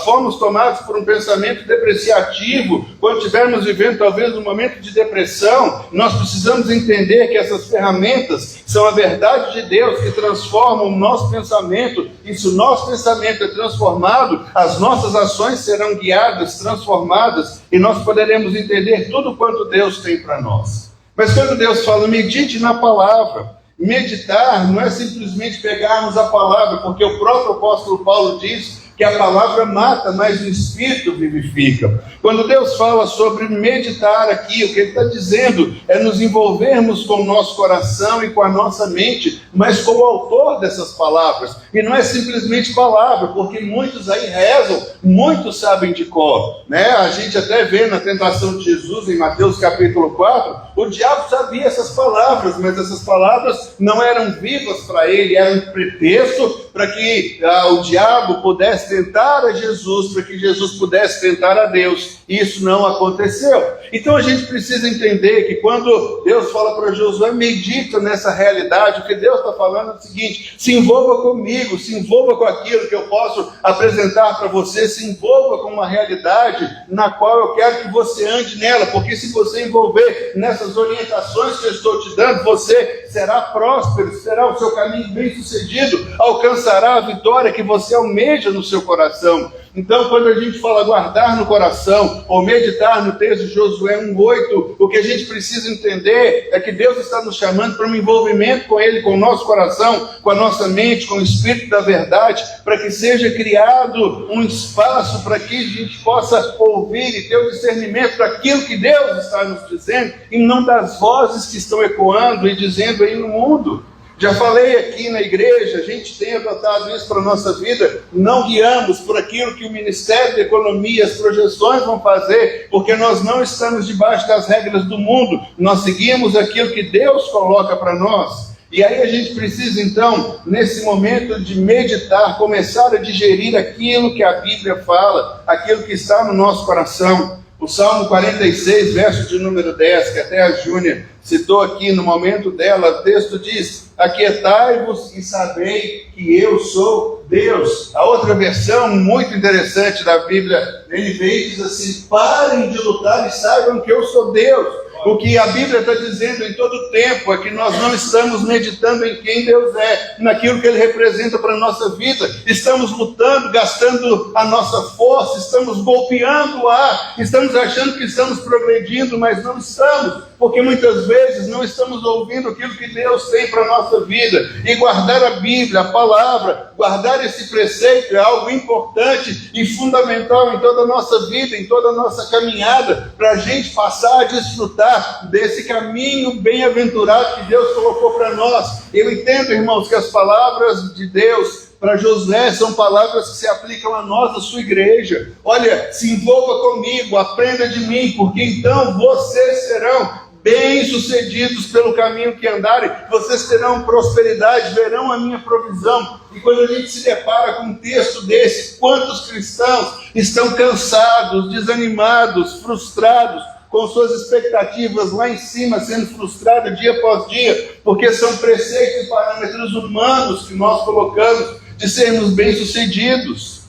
S2: fomos tomados por um pensamento depreciativo, quando estivermos vivendo talvez um momento de depressão, nós precisamos entender que essas ferramentas são a verdade de Deus que transformam o nosso pensamento, e se o nosso pensamento é transformado, as nossas ações serão guiadas, transformadas, e nós poderemos entender tudo quanto Deus tem para nós. Mas quando Deus fala, medite na palavra, meditar não é simplesmente pegarmos a palavra, porque o próprio apóstolo Paulo diz que a palavra mata, mas o Espírito vivifica. Quando Deus fala sobre meditar aqui, o que Ele está dizendo é nos envolvermos com o nosso coração e com a nossa mente, mas com o autor dessas palavras. E não é simplesmente palavra, porque muitos aí rezam, muitos sabem de cor. A gente até vê na tentação de Jesus, em Mateus capítulo 4, o diabo sabia essas palavras, mas essas palavras não eram vivas para ele, eram um pretexto para que o diabo pudesse tentar a Jesus, para que Jesus pudesse tentar a Deus. E isso não aconteceu. Então a gente precisa entender que quando Deus fala para Josué, medita nessa realidade, o que Deus está falando é o seguinte: se envolva comigo, se envolva com aquilo que eu posso apresentar para você, se envolva com uma realidade na qual eu quero que você ande nela, porque se você envolver nessas orientações que eu estou te dando, você será próspero, será o seu caminho bem sucedido, alcançará a vitória que você almeja no seu coração. Então, quando a gente fala guardar no coração, ou meditar no texto de Josué 1:8, o que a gente precisa entender é que Deus está nos chamando para um envolvimento com Ele, com o nosso coração, com a nossa mente, com o Espírito da verdade, para que seja criado um espaço para que a gente possa ouvir e ter o discernimento daquilo que Deus está nos dizendo, e não das vozes que estão ecoando e dizendo aí no mundo. Já falei aqui na igreja, a gente tem adotado isso para a nossa vida, não guiamos por aquilo que o Ministério da Economia, as projeções vão fazer, porque nós não estamos debaixo das regras do mundo, nós seguimos aquilo que Deus coloca para nós. E aí a gente precisa então, nesse momento de meditar, começar a digerir aquilo que a Bíblia fala, aquilo que está no nosso coração. O Salmo 46, verso de número 10, que até a Júnia citou aqui no momento dela, o texto diz: aquietai-vos e sabei que eu sou Deus. A outra versão muito interessante da Bíblia, NVI, diz assim: parem de lutar e saibam que eu sou Deus. O que a Bíblia está dizendo em todo o tempo é que nós não estamos meditando em quem Deus é, naquilo que Ele representa para a nossa vida. Estamos lutando, gastando a nossa força, estamos golpeando o ar, estamos achando que estamos progredindo, mas não estamos, porque muitas vezes não estamos ouvindo aquilo que Deus tem para a nossa vida. E guardar a Bíblia, a palavra, guardar esse preceito é algo importante e fundamental em toda a nossa vida, em toda a nossa caminhada, para a gente passar a desfrutar desse caminho bem-aventurado que Deus colocou para nós. Eu entendo, irmãos, que as palavras de Deus para Josué são palavras que se aplicam a nós, a sua igreja. Olha, se envolva comigo, aprenda de mim, porque então vocês serão bem-sucedidos pelo caminho que andarem, vocês terão prosperidade, verão a minha provisão. E quando a gente se depara com um texto desse, quantos cristãos estão cansados, desanimados, frustrados, com suas expectativas lá em cima, sendo frustradas dia após dia, porque são preceitos e parâmetros humanos que nós colocamos de sermos bem-sucedidos.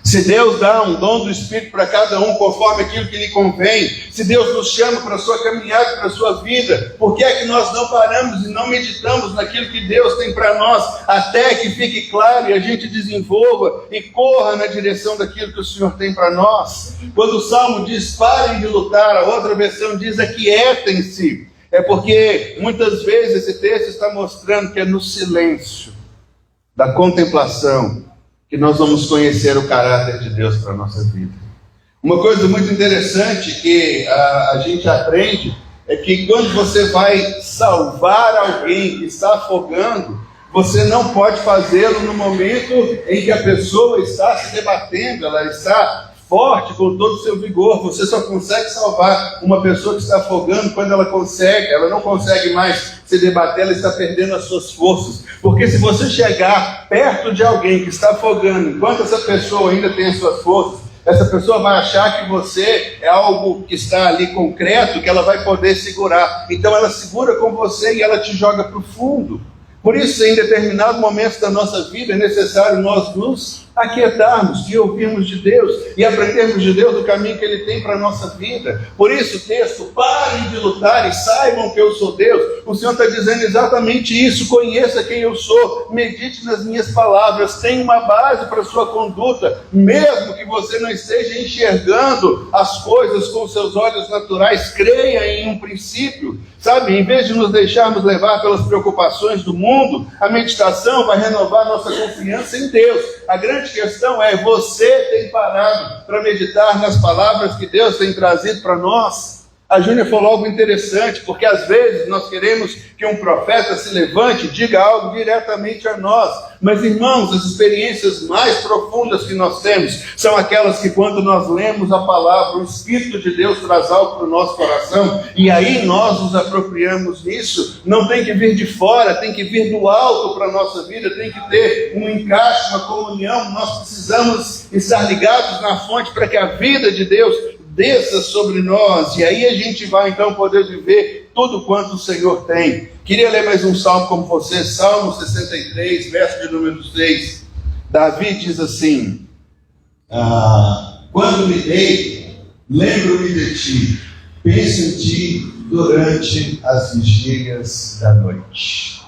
S2: Se Deus dá um dom do Espírito para cada um, conforme aquilo que lhe convém, se Deus nos chama para a sua caminhada, para a sua vida, por que é que nós não paramos e não meditamos naquilo que Deus tem para nós, até que fique claro e a gente desenvolva e corra na direção daquilo que o Senhor tem para nós? Quando o Salmo diz, parem de lutar, a outra versão diz, aquietem-se. É porque muitas vezes esse texto está mostrando que é no silêncio da contemplação que nós vamos conhecer o caráter de Deus para a nossa vida. Uma coisa muito interessante que a gente aprende é que quando você vai salvar alguém que está afogando, você não pode fazê-lo no momento em que a pessoa está se debatendo, ela está forte com todo o seu vigor. Você só consegue salvar uma pessoa que está afogando quando ela não consegue mais se debater, ela está perdendo as suas forças. Porque se você chegar perto de alguém que está afogando, enquanto essa pessoa ainda tem as suas forças, essa pessoa vai achar que você é algo que está ali concreto, que ela vai poder segurar. Então ela segura com você e ela te joga para o fundo. Por isso, em determinado momento da nossa vida, é necessário nós nos aquietarmos e ouvirmos de Deus e aprendermos de Deus do caminho que Ele tem para a nossa vida. Por isso o texto, parem de lutar e saibam que eu sou Deus. O Senhor está dizendo exatamente isso: conheça quem eu sou, medite nas minhas palavras, tenha uma base para a sua conduta, mesmo que você não esteja enxergando as coisas com seus olhos naturais, creia em um princípio. Sabe, em vez de nos deixarmos levar pelas preocupações do mundo, a meditação vai renovar nossa confiança em Deus. A grande questão é, você tem parado para meditar nas palavras que Deus tem trazido para nós? A Júnia falou algo interessante, porque às vezes nós queremos que um profeta se levante e diga algo diretamente a nós. Mas, irmãos, as experiências mais profundas que nós temos são aquelas que, quando nós lemos a palavra, o Espírito de Deus traz algo para o nosso coração, e aí nós nos apropriamos disso. Não tem que vir de fora, tem que vir do alto para a nossa vida, tem que ter um encaixe, uma comunhão. Nós precisamos estar ligados na fonte para que a vida de Deus desça sobre nós, e aí a gente vai então poder viver tudo quanto o Senhor tem. Queria ler mais um salmo como você, Salmo 63, verso de número 6. Davi diz assim: quando me deito, lembro-me de ti, penso em ti durante as vigílias da noite.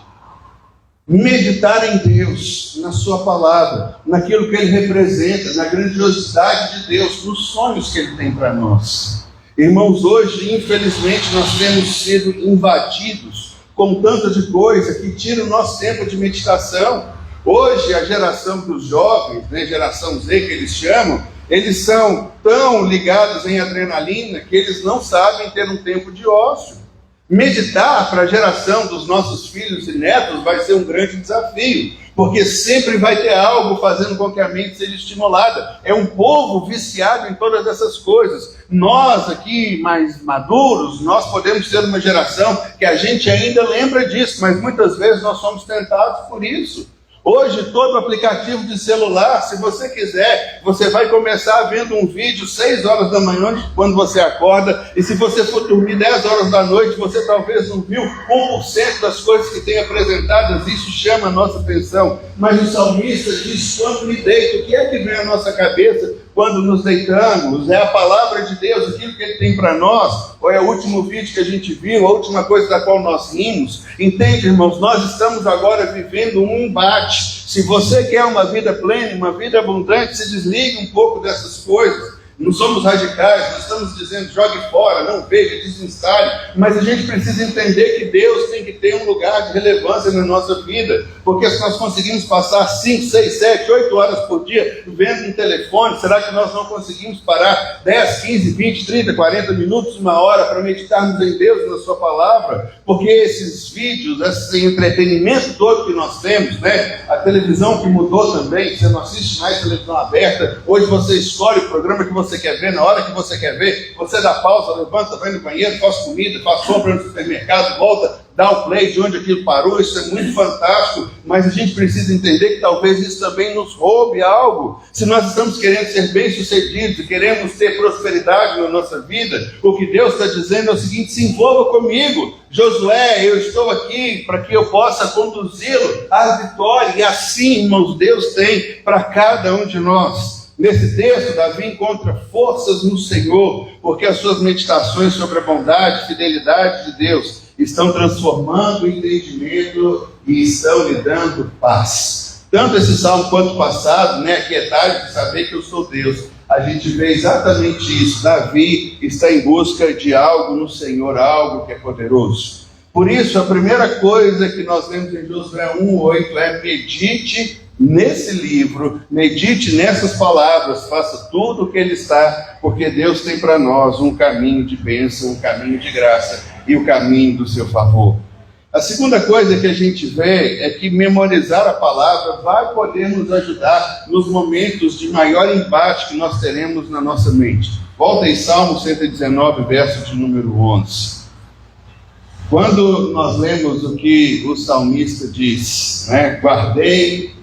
S2: meditar em Deus, na sua palavra, naquilo que Ele representa, na grandiosidade de Deus, nos sonhos que Ele tem para nós. Irmãos, hoje, infelizmente, nós temos sido invadidos com tanta de coisa que tira o nosso tempo de meditação. Hoje, a geração dos jovens, né, geração Z que eles chamam, eles são tão ligados em adrenalina que eles não sabem ter um tempo de ócio. Meditar para a geração dos nossos filhos e netos vai ser um grande desafio, porque sempre vai ter algo fazendo com que a mente seja estimulada. É um povo viciado em todas essas coisas. Nós aqui, mais maduros, nós podemos ser uma geração que a gente ainda lembra disso, mas muitas vezes nós somos tentados por isso. Hoje, todo aplicativo de celular, se você quiser, você vai começar vendo um vídeo 6 horas da manhã, quando você acorda, e se você for dormir 10 horas da noite, você talvez não viu 1% das coisas que tem apresentadas, isso chama a nossa atenção. Mas o salmista diz, quando me deito, o que é que vem à nossa cabeça quando nos deitamos? É a palavra de Deus, aquilo que Ele tem para nós, ou é o último vídeo que a gente viu, a última coisa da qual nós rimos? Entende, irmãos? Nós estamos agora vivendo um embate. Se você quer uma vida plena, uma vida abundante, se desligue um pouco dessas coisas. Não somos radicais, nós estamos dizendo jogue fora, não veja, desinstale, mas a gente precisa entender que Deus tem que ter um lugar de relevância na nossa vida, porque se nós conseguimos passar 5, 6, 7, 8 horas por dia vendo um telefone, será que nós não conseguimos parar 10, 15, 20, 30, 40 minutos, 1 hora para meditarmos em Deus e na sua palavra? Porque esses vídeos, esse entretenimento todo que nós temos, né? A televisão que mudou também, você não assiste mais televisão aberta, hoje você escolhe o programa que você quer ver, na hora que você quer ver, você dá pausa, levanta, vai no banheiro, faz comida, faz compra no supermercado, volta, dá o play de onde aquilo parou. Isso é muito fantástico, mas a gente precisa entender que talvez isso também nos roube algo. Se nós estamos querendo ser bem-sucedidos e queremos ter prosperidade na nossa vida, o que Deus está dizendo é o seguinte: se envolva comigo. Josué, eu estou aqui para que eu possa conduzi-lo à vitória, e assim, irmãos, Deus tem para cada um de nós. Nesse texto, Davi encontra forças no Senhor, porque as suas meditações sobre a bondade e fidelidade de Deus estão transformando o entendimento e estão lhe dando paz. Tanto esse salmo quanto o passado, né, aquietai de saber que eu sou Deus, a gente vê exatamente isso. Davi está em busca de algo no Senhor, algo que é poderoso. Por isso, a primeira coisa que nós vemos em Josué 1:8 é: medite nesse livro, medite nessas palavras, faça tudo o que ele está, porque Deus tem para nós um caminho de bênção, um caminho de graça e o caminho do seu favor. A segunda coisa que a gente vê é que memorizar a palavra vai poder nos ajudar nos momentos de maior embate que nós teremos na nossa mente. Volta em Salmo 119, verso de número 11. Quando nós lemos o que o salmista diz, né? Guardei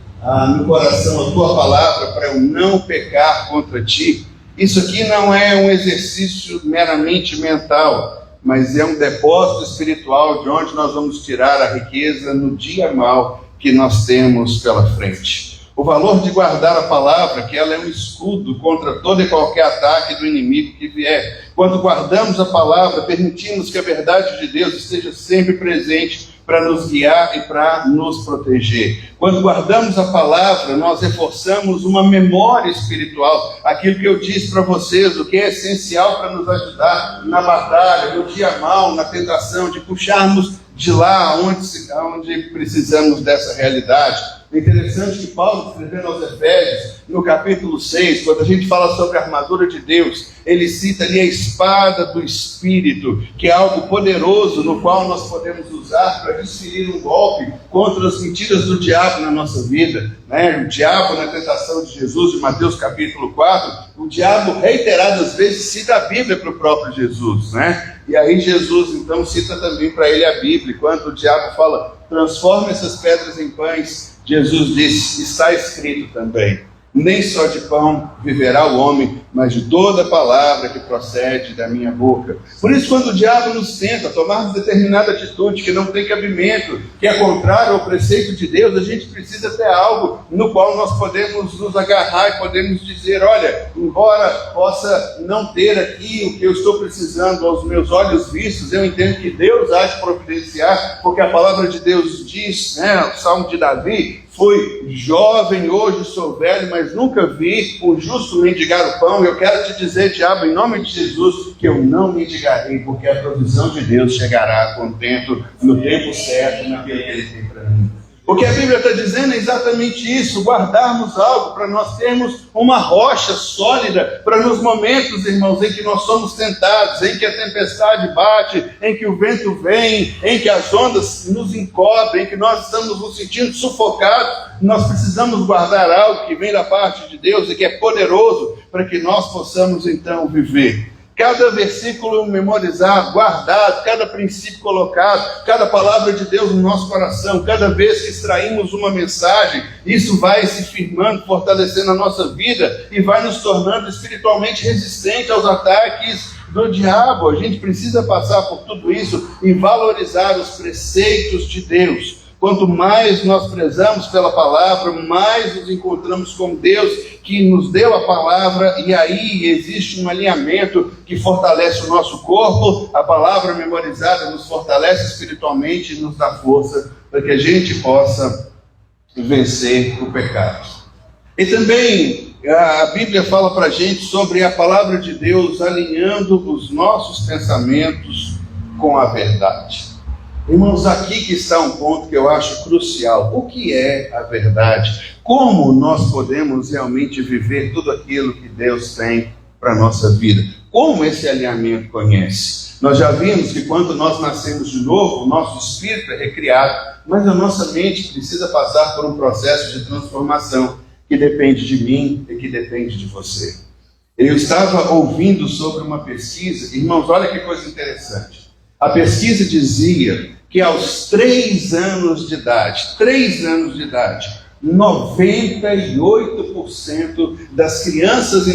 S2: no coração a tua palavra para eu não pecar contra ti. Isso aqui não é um exercício meramente mental, mas é um depósito espiritual de onde nós vamos tirar a riqueza no dia mau que nós temos pela frente. O valor de guardar a palavra, que ela é um escudo contra todo e qualquer ataque do inimigo que vier. Quando guardamos a palavra, permitimos que a verdade de Deus esteja sempre presente para nos guiar e para nos proteger. Quando guardamos a palavra, nós reforçamos uma memória espiritual, aquilo que eu disse para vocês, o que é essencial para nos ajudar na batalha, no dia mau, na tentação, de puxarmos de lá onde precisamos dessa realidade. É interessante que Paulo, escrevendo aos Efésios, no capítulo 6, quando a gente fala sobre a armadura de Deus, ele cita ali a espada do Espírito, que é algo poderoso no qual nós podemos usar para desferir um golpe contra as mentiras do diabo na nossa vida, né? O diabo, na tentação de Jesus, de Mateus capítulo 4, o diabo reiteradas vezes cita a Bíblia para o próprio Jesus, né? E aí Jesus então cita também para ele a Bíblia. Quando o diabo fala, transforma essas pedras em pães, Jesus disse, está escrito também. Nem só de pão viverá o homem, mas de toda palavra que procede da minha boca. Por isso, quando o diabo nos tenta a tomarmos determinada atitude que não tem cabimento, que é contrário ao preceito de Deus, a gente precisa ter algo no qual nós podemos nos agarrar e podemos dizer: olha, embora possa não ter aqui o que eu estou precisando aos meus olhos vistos, eu entendo que Deus há de providenciar, porque a palavra de Deus diz, o Salmo de Davi: fui jovem, hoje sou velho, mas nunca vi o justo mendigar o pão. Eu quero te dizer, diabo, em nome de Jesus, que eu não mendigarei, porque a provisão de Deus chegará contento no tempo certo, naquilo que Ele tem para mim. O que a Bíblia está dizendo é exatamente isso: guardarmos algo para nós termos uma rocha sólida para nos momentos, irmãos, em que nós somos tentados, em que a tempestade bate, em que o vento vem, em que as ondas nos encobrem, em que nós estamos nos sentindo sufocados. Nós precisamos guardar algo que vem da parte de Deus e que é poderoso para que nós possamos então viver. Cada versículo memorizado, guardado, cada princípio colocado, cada palavra de Deus no nosso coração, cada vez que extraímos uma mensagem, isso vai se firmando, fortalecendo a nossa vida e vai nos tornando espiritualmente resistente aos ataques do diabo. A gente precisa passar por tudo isso e valorizar os preceitos de Deus. Quanto mais nós prezamos pela palavra, mais nos encontramos com Deus que nos deu a palavra, e aí existe um alinhamento que fortalece o nosso corpo. A palavra memorizada nos fortalece espiritualmente e nos dá força para que a gente possa vencer o pecado. E também a Bíblia fala para a gente sobre a palavra de Deus alinhando os nossos pensamentos com a verdade. Irmãos, aqui que está um ponto que eu acho crucial. O que é a verdade? Como nós podemos realmente viver tudo aquilo que Deus tem para a nossa vida? Como esse alinhamento conhece? Nós já vimos que quando nós nascemos de novo, o nosso espírito é recriado, mas a nossa mente precisa passar por um processo de transformação que depende de mim e que depende de você. Eu estava ouvindo sobre uma pesquisa, irmãos, olha que coisa interessante. A pesquisa dizia que aos 3 anos de idade, 98% das crianças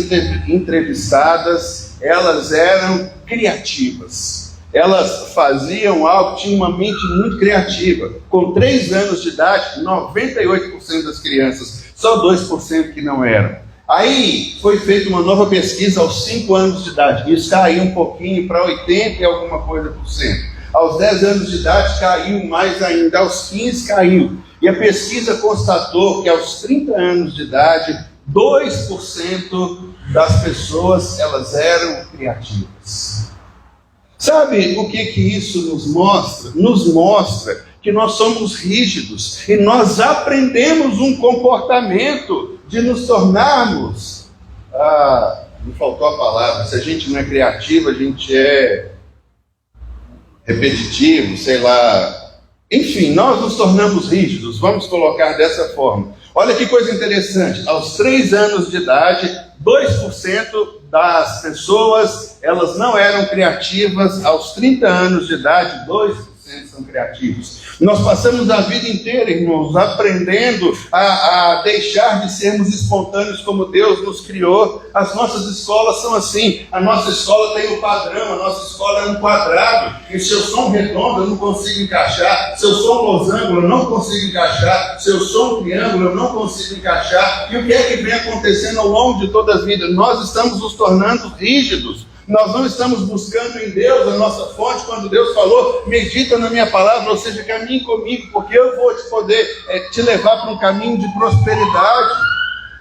S2: entrevistadas, elas eram criativas. Elas faziam algo, tinham uma mente muito criativa. Com 3 anos de idade, 98% das crianças, só 2% que não eram. Aí foi feita uma nova pesquisa aos 5 anos de idade. Isso caiu um pouquinho para 80 e alguma coisa por cento. Aos 10 anos de idade caiu mais ainda. Aos 15 caiu. E a pesquisa constatou que aos 30 anos de idade, 2% das pessoas elas eram criativas. Sabe o que isso nos mostra? Nos mostra que nós somos rígidos e nós aprendemos um comportamento de nos tornarmos, me faltou a palavra, se a gente não é criativo, a gente é repetitivo, sei lá, enfim, nós nos tornamos rígidos, vamos colocar dessa forma. Olha que coisa interessante, aos 3 anos de idade, 2% das pessoas, elas não eram criativas. Aos 30 anos de idade, 2% são criativos. Nós passamos a vida inteira, irmãos, aprendendo a deixar de sermos espontâneos como Deus nos criou. As nossas escolas são assim. A nossa escola tem um padrão, a nossa escola é um quadrado. E se eu sou um redondo, eu não consigo encaixar. Se eu sou um losango, eu não consigo encaixar. Se eu sou um triângulo, eu não consigo encaixar. E o que é que vem acontecendo ao longo de toda a vida? Nós estamos nos tornando rígidos. Nós não estamos buscando em Deus a nossa fonte. Quando Deus falou, medita na minha palavra, ou seja, caminhe comigo, porque eu vou te levar para um caminho de prosperidade.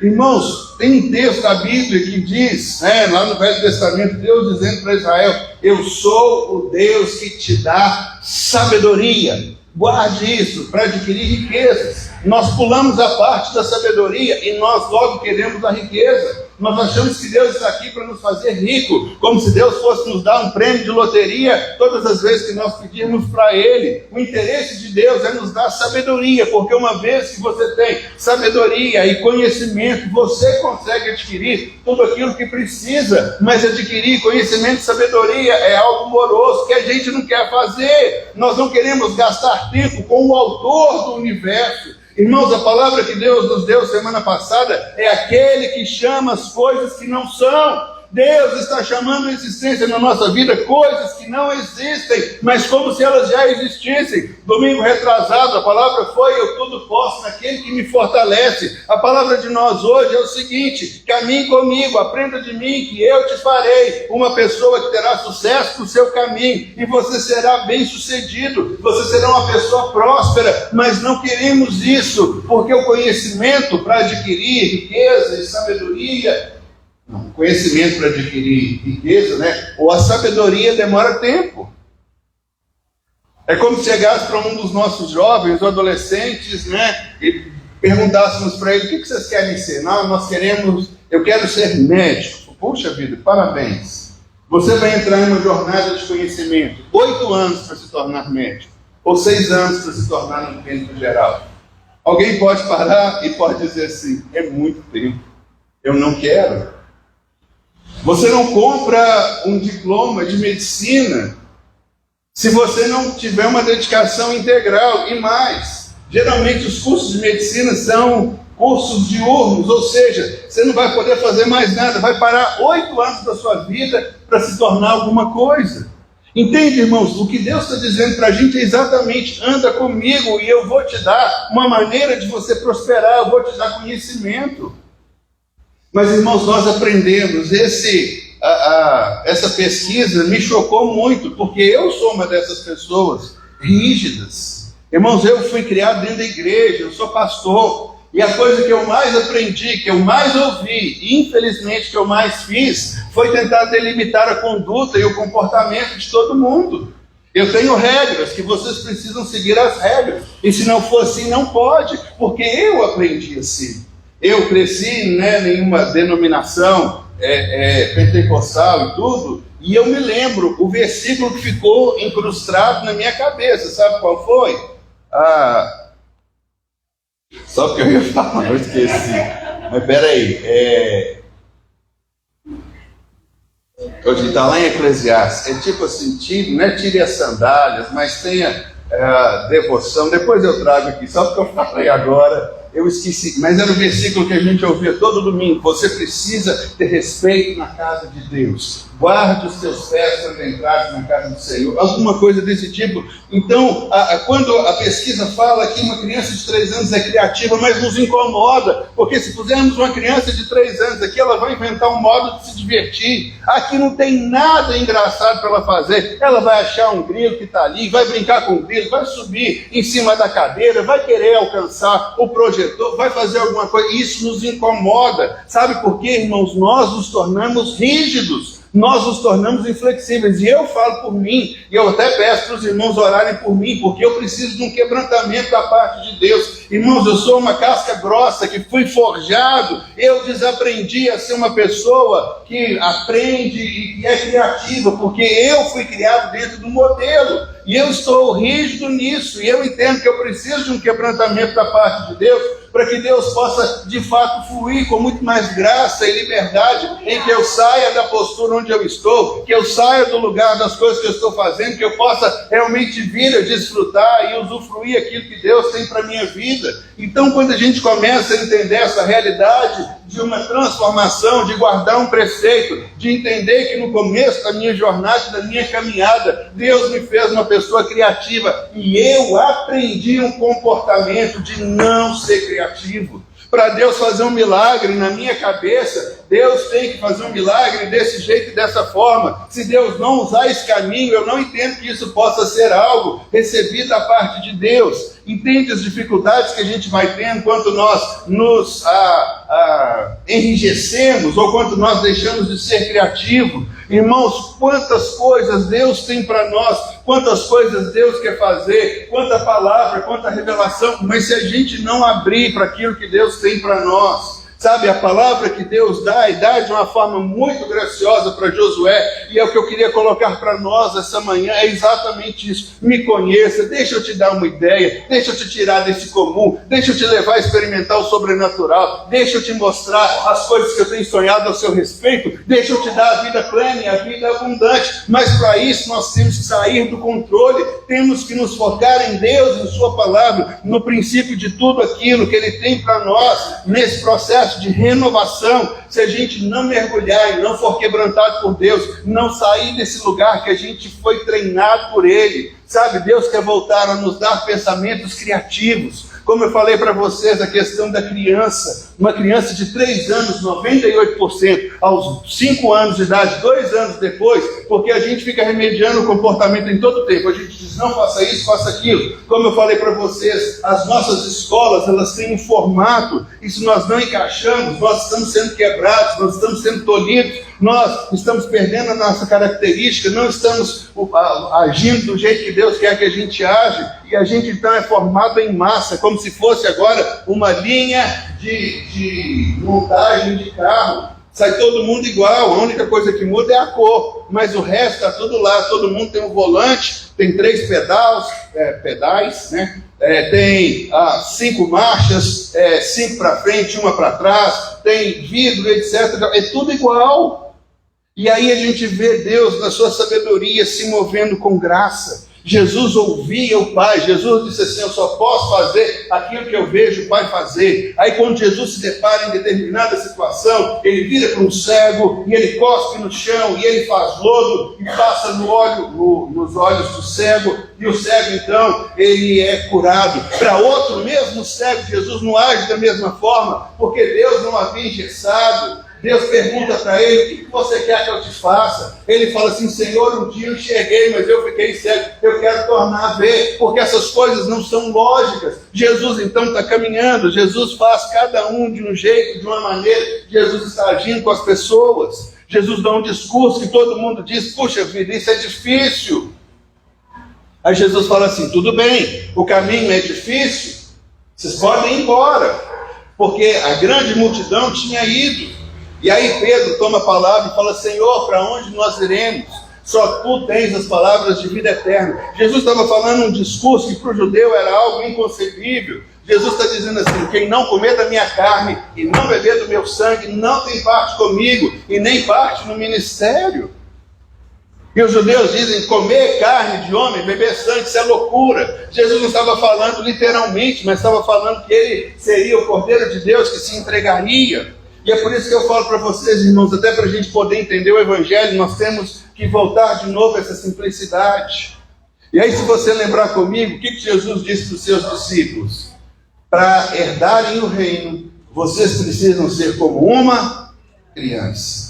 S2: Irmãos, tem um texto da Bíblia que diz, lá no Velho Testamento, Deus dizendo para Israel: eu sou o Deus que te dá sabedoria. Guarde isso para adquirir riquezas. Nós pulamos a parte da sabedoria e nós logo queremos a riqueza. Nós achamos que Deus está aqui para nos fazer rico, como se Deus fosse nos dar um prêmio de loteria todas as vezes que nós pedirmos para Ele. O interesse de Deus é nos dar sabedoria, porque uma vez que você tem sabedoria e conhecimento, você consegue adquirir tudo aquilo que precisa. Mas adquirir conhecimento e sabedoria é algo moroso que a gente não quer fazer. Nós não queremos gastar tempo com o autor do universo. Irmãos, a palavra que Deus nos deu semana passada é aquele que chama as coisas que não são. Deus está chamando a existência na nossa vida coisas que não existem, mas como se elas já existissem. Domingo retrasado, a palavra foi: eu tudo posso naquele que me fortalece. A palavra de nós hoje é o seguinte: caminhe comigo, aprenda de mim, que eu te farei uma pessoa que terá sucesso no seu caminho, e você será bem sucedido, você será uma pessoa próspera. Mas não queremos isso, porque o conhecimento para adquirir riqueza e sabedoria, conhecimento para adquirir riqueza, ou a sabedoria demora tempo. É como se chegasse para um dos nossos jovens ou adolescentes, e perguntássemos para ele: o que vocês querem ser? Não, eu quero ser médico. Puxa vida, parabéns. Você vai entrar em uma jornada de conhecimento, 8 anos para se tornar médico, ou 6 anos para se tornar um clínico geral. Alguém pode parar e pode dizer assim: é muito tempo, eu não quero. Você não compra um diploma de medicina se você não tiver uma dedicação integral. E mais, geralmente os cursos de medicina são cursos diurnos, ou seja, você não vai poder fazer mais nada, vai parar 8 anos da sua vida para se tornar alguma coisa. Entende, irmãos? O que Deus está dizendo para a gente é exatamente: anda comigo e eu vou te dar uma maneira de você prosperar, eu vou te dar conhecimento. Mas, irmãos, nós aprendemos, essa pesquisa me chocou muito, porque eu sou uma dessas pessoas rígidas. Irmãos, eu fui criado dentro da igreja, eu sou pastor, e a coisa que eu mais aprendi, que eu mais ouvi, e infelizmente que eu mais fiz, foi tentar delimitar a conduta e o comportamento de todo mundo. Eu tenho regras, que vocês precisam seguir as regras, e se não for assim, não pode, porque eu aprendi assim. Eu cresci em uma denominação pentecostal e tudo, e eu me lembro o versículo que ficou incrustado na minha cabeça. Sabe qual foi? Só porque eu ia falar, eu esqueci. Mas peraí, hoje está lá em Eclesiastes. É tipo assim: não é tire as sandálias, mas tenha devoção. Depois eu trago aqui, só porque eu falei agora. Eu esqueci, mas era o versículo que a gente ouvia todo domingo: você precisa ter respeito na casa de Deus, guarde os teus pés quando entrares na casa do Senhor, alguma coisa desse tipo. Então, quando a pesquisa fala que uma criança de 3 anos é criativa, mas nos incomoda, porque se pusermos uma criança de 3 anos aqui, ela vai inventar um modo de se divertir. Aqui não tem nada engraçado para ela fazer. Ela vai achar um grilo que está ali, vai brincar com o grilo, vai subir em cima da cadeira, vai querer alcançar o projetor, vai fazer alguma coisa. Isso nos incomoda. Sabe por quê, irmãos? Nós nos tornamos rígidos, nós nos tornamos inflexíveis. E eu falo por mim, e eu até peço para os irmãos orarem por mim, porque eu preciso de um quebrantamento da parte de Deus. Irmãos, eu sou uma casca grossa que fui forjado, eu desaprendi a ser uma pessoa que aprende e que é criativa, porque eu fui criado dentro do modelo, e eu estou rígido nisso, e eu entendo que eu preciso de um quebrantamento da parte de Deus, para que Deus possa de fato fluir com muito mais graça e liberdade, em que eu saia da postura onde eu estou, que eu saia do lugar das coisas que eu estou fazendo, que eu possa realmente vir a desfrutar e usufruir aquilo que Deus tem para a minha vida. Então, quando a gente começa a entender essa realidade de uma transformação, de guardar um preceito, de entender que no começo da minha jornada, da minha caminhada, Deus me fez uma pessoa criativa, e eu aprendi um comportamento de não ser criativo. Para Deus fazer um milagre na minha cabeça, Deus tem que fazer um milagre desse jeito e dessa forma. Se Deus não usar esse caminho, eu não entendo que isso possa ser algo recebido da parte de Deus. Entende as dificuldades que a gente vai tendo quando nós nos enrijecemos, ou quando nós deixamos de ser criativos. Irmãos, quantas coisas Deus tem para nós, quantas coisas Deus quer fazer, quanta palavra, quanta revelação, mas se a gente não abrir para aquilo que Deus tem para nós, Sabe, a palavra que Deus dá, e dá de uma forma muito graciosa para Josué, e é o que eu queria colocar para nós essa manhã, é exatamente isso. Me conheça, deixa eu te dar uma ideia, deixa eu te tirar desse comum, deixa eu te levar a experimentar o sobrenatural, deixa eu te mostrar as coisas que eu tenho sonhado ao seu respeito, deixa eu te dar a vida plena e a vida abundante. Mas para isso nós temos que sair do controle, temos que nos focar em Deus, em sua palavra, no princípio de tudo aquilo que Ele tem para nós, nesse processo de renovação. Se a gente não mergulhar e não for quebrantado por Deus, não sair desse lugar que a gente foi treinado por Ele, sabe, Deus quer voltar a nos dar pensamentos criativos. Como eu falei para vocês, a questão da criança, uma criança de 3 anos, 98%, aos 5 anos de idade, 2 anos depois, porque a gente fica remediando o comportamento em todo o tempo, a gente diz, não faça isso, faça aquilo. Como eu falei para vocês, as nossas escolas, elas têm um formato, e se nós não encaixamos, nós estamos sendo quebrados, nós estamos sendo tolhidos, nós estamos perdendo a nossa característica, não estamos agindo do jeito que Deus quer que a gente age, e a gente então é formado em massa, como se fosse agora uma linha de montagem de carro. Sai todo mundo igual, a única coisa que muda é a cor, mas o resto está tudo lá, todo mundo tem um volante, tem 3 pedais, né? Tem 5 marchas, 5 para frente, 1 para trás, tem vidro, etc. É tudo igual. E aí a gente vê Deus, na sua sabedoria, se movendo com graça. Jesus ouvia o Pai, Jesus disse assim, eu só posso fazer aquilo que eu vejo o Pai fazer. Aí quando Jesus se depara em determinada situação, ele vira para um cego, e ele cospe no chão, e ele faz lodo, e passa nos olhos do cego, e o cego então, ele é curado. Para outro mesmo cego, Jesus não age da mesma forma, porque Deus não havia engessado. Deus pergunta para ele, o que você quer que eu te faça? Ele fala assim, Senhor, um dia eu enxerguei, mas eu fiquei cego, eu quero tornar a ver, porque essas coisas não são lógicas. Jesus então está caminhando, Jesus faz cada um de um jeito, de uma maneira, Jesus está agindo com as pessoas. Jesus dá um discurso que todo mundo diz, puxa vida, isso é difícil. Aí Jesus fala assim, tudo bem, o caminho é difícil, vocês podem ir embora, porque a grande multidão tinha ido. E aí Pedro toma a palavra e fala, Senhor, para onde nós iremos? Só tu tens as palavras de vida eterna. Jesus estava falando um discurso que para o judeu era algo inconcebível. Jesus está dizendo assim, quem não comer da minha carne e não beber do meu sangue, não tem parte comigo e nem parte no ministério. E os judeus dizem, comer carne de homem, beber sangue, isso é loucura. Jesus não estava falando literalmente, mas estava falando que ele seria o Cordeiro de Deus que se entregaria. E é por isso que eu falo para vocês, irmãos, até para a gente poder entender o Evangelho, nós temos que voltar de novo a essa simplicidade. E aí, se você lembrar comigo, o que Jesus disse para os seus discípulos? Para herdarem o reino, vocês precisam ser como uma criança.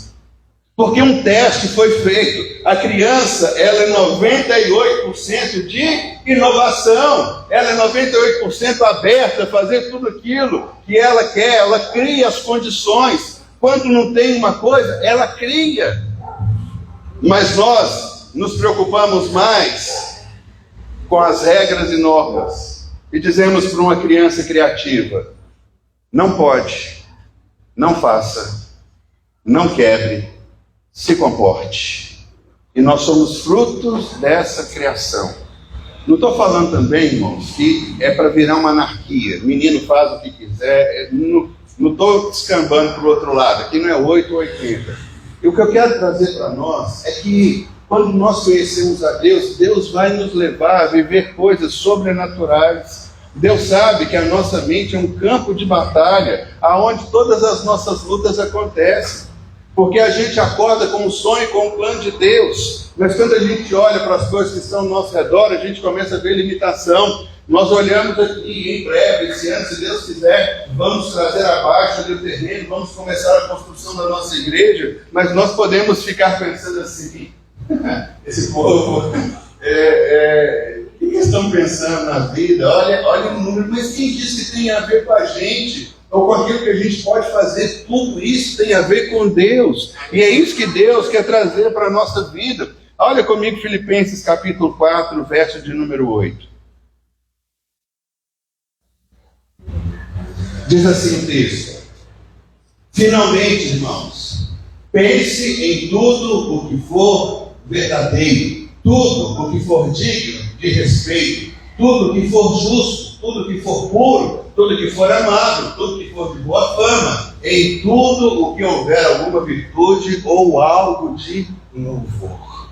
S2: Porque um teste foi feito. A criança, ela é 98% de inovação. Ela é 98% aberta a fazer tudo aquilo que ela quer. Ela cria as condições. Quando não tem uma coisa, ela cria. Mas nós nos preocupamos mais com as regras e normas. E dizemos para uma criança criativa, não pode, não faça, não quebre, se comporte. E nós somos frutos dessa criação. Não estou falando também, irmãos, que é para virar uma anarquia. Menino faz o que quiser. Não estou descambando para o outro lado. Aqui não é 8 ou 80. E o que eu quero trazer para nós é que quando nós conhecemos a Deus, Deus vai nos levar a viver coisas sobrenaturais. Deus sabe que a nossa mente é um campo de batalha, aonde todas as nossas lutas acontecem. Porque a gente acorda com um sonho, com um plano de Deus. Mas quando a gente olha para as coisas que estão ao nosso redor, a gente começa a ver limitação. Nós olhamos aqui, em breve, esse ano, se Deus quiser, vamos trazer abaixo ali o terreno, vamos começar a construção da nossa igreja, mas nós podemos ficar pensando assim, esse povo, o que eles estão pensando na vida? Olha o número, mas quem diz que tem a ver com a gente? Ou com aquilo que a gente pode fazer? Tudo isso tem a ver com Deus. E é isso que Deus quer trazer para a nossa vida. Olha comigo Filipenses capítulo 4, verso de número 8. Diz assim o texto: Finalmente, irmãos, pense em tudo o que for verdadeiro, tudo o que for digno de respeito, tudo o que for justo, tudo o que for puro, tudo o que for amável, tudo o que for de boa fama, em tudo o que houver alguma virtude ou algo de louvor.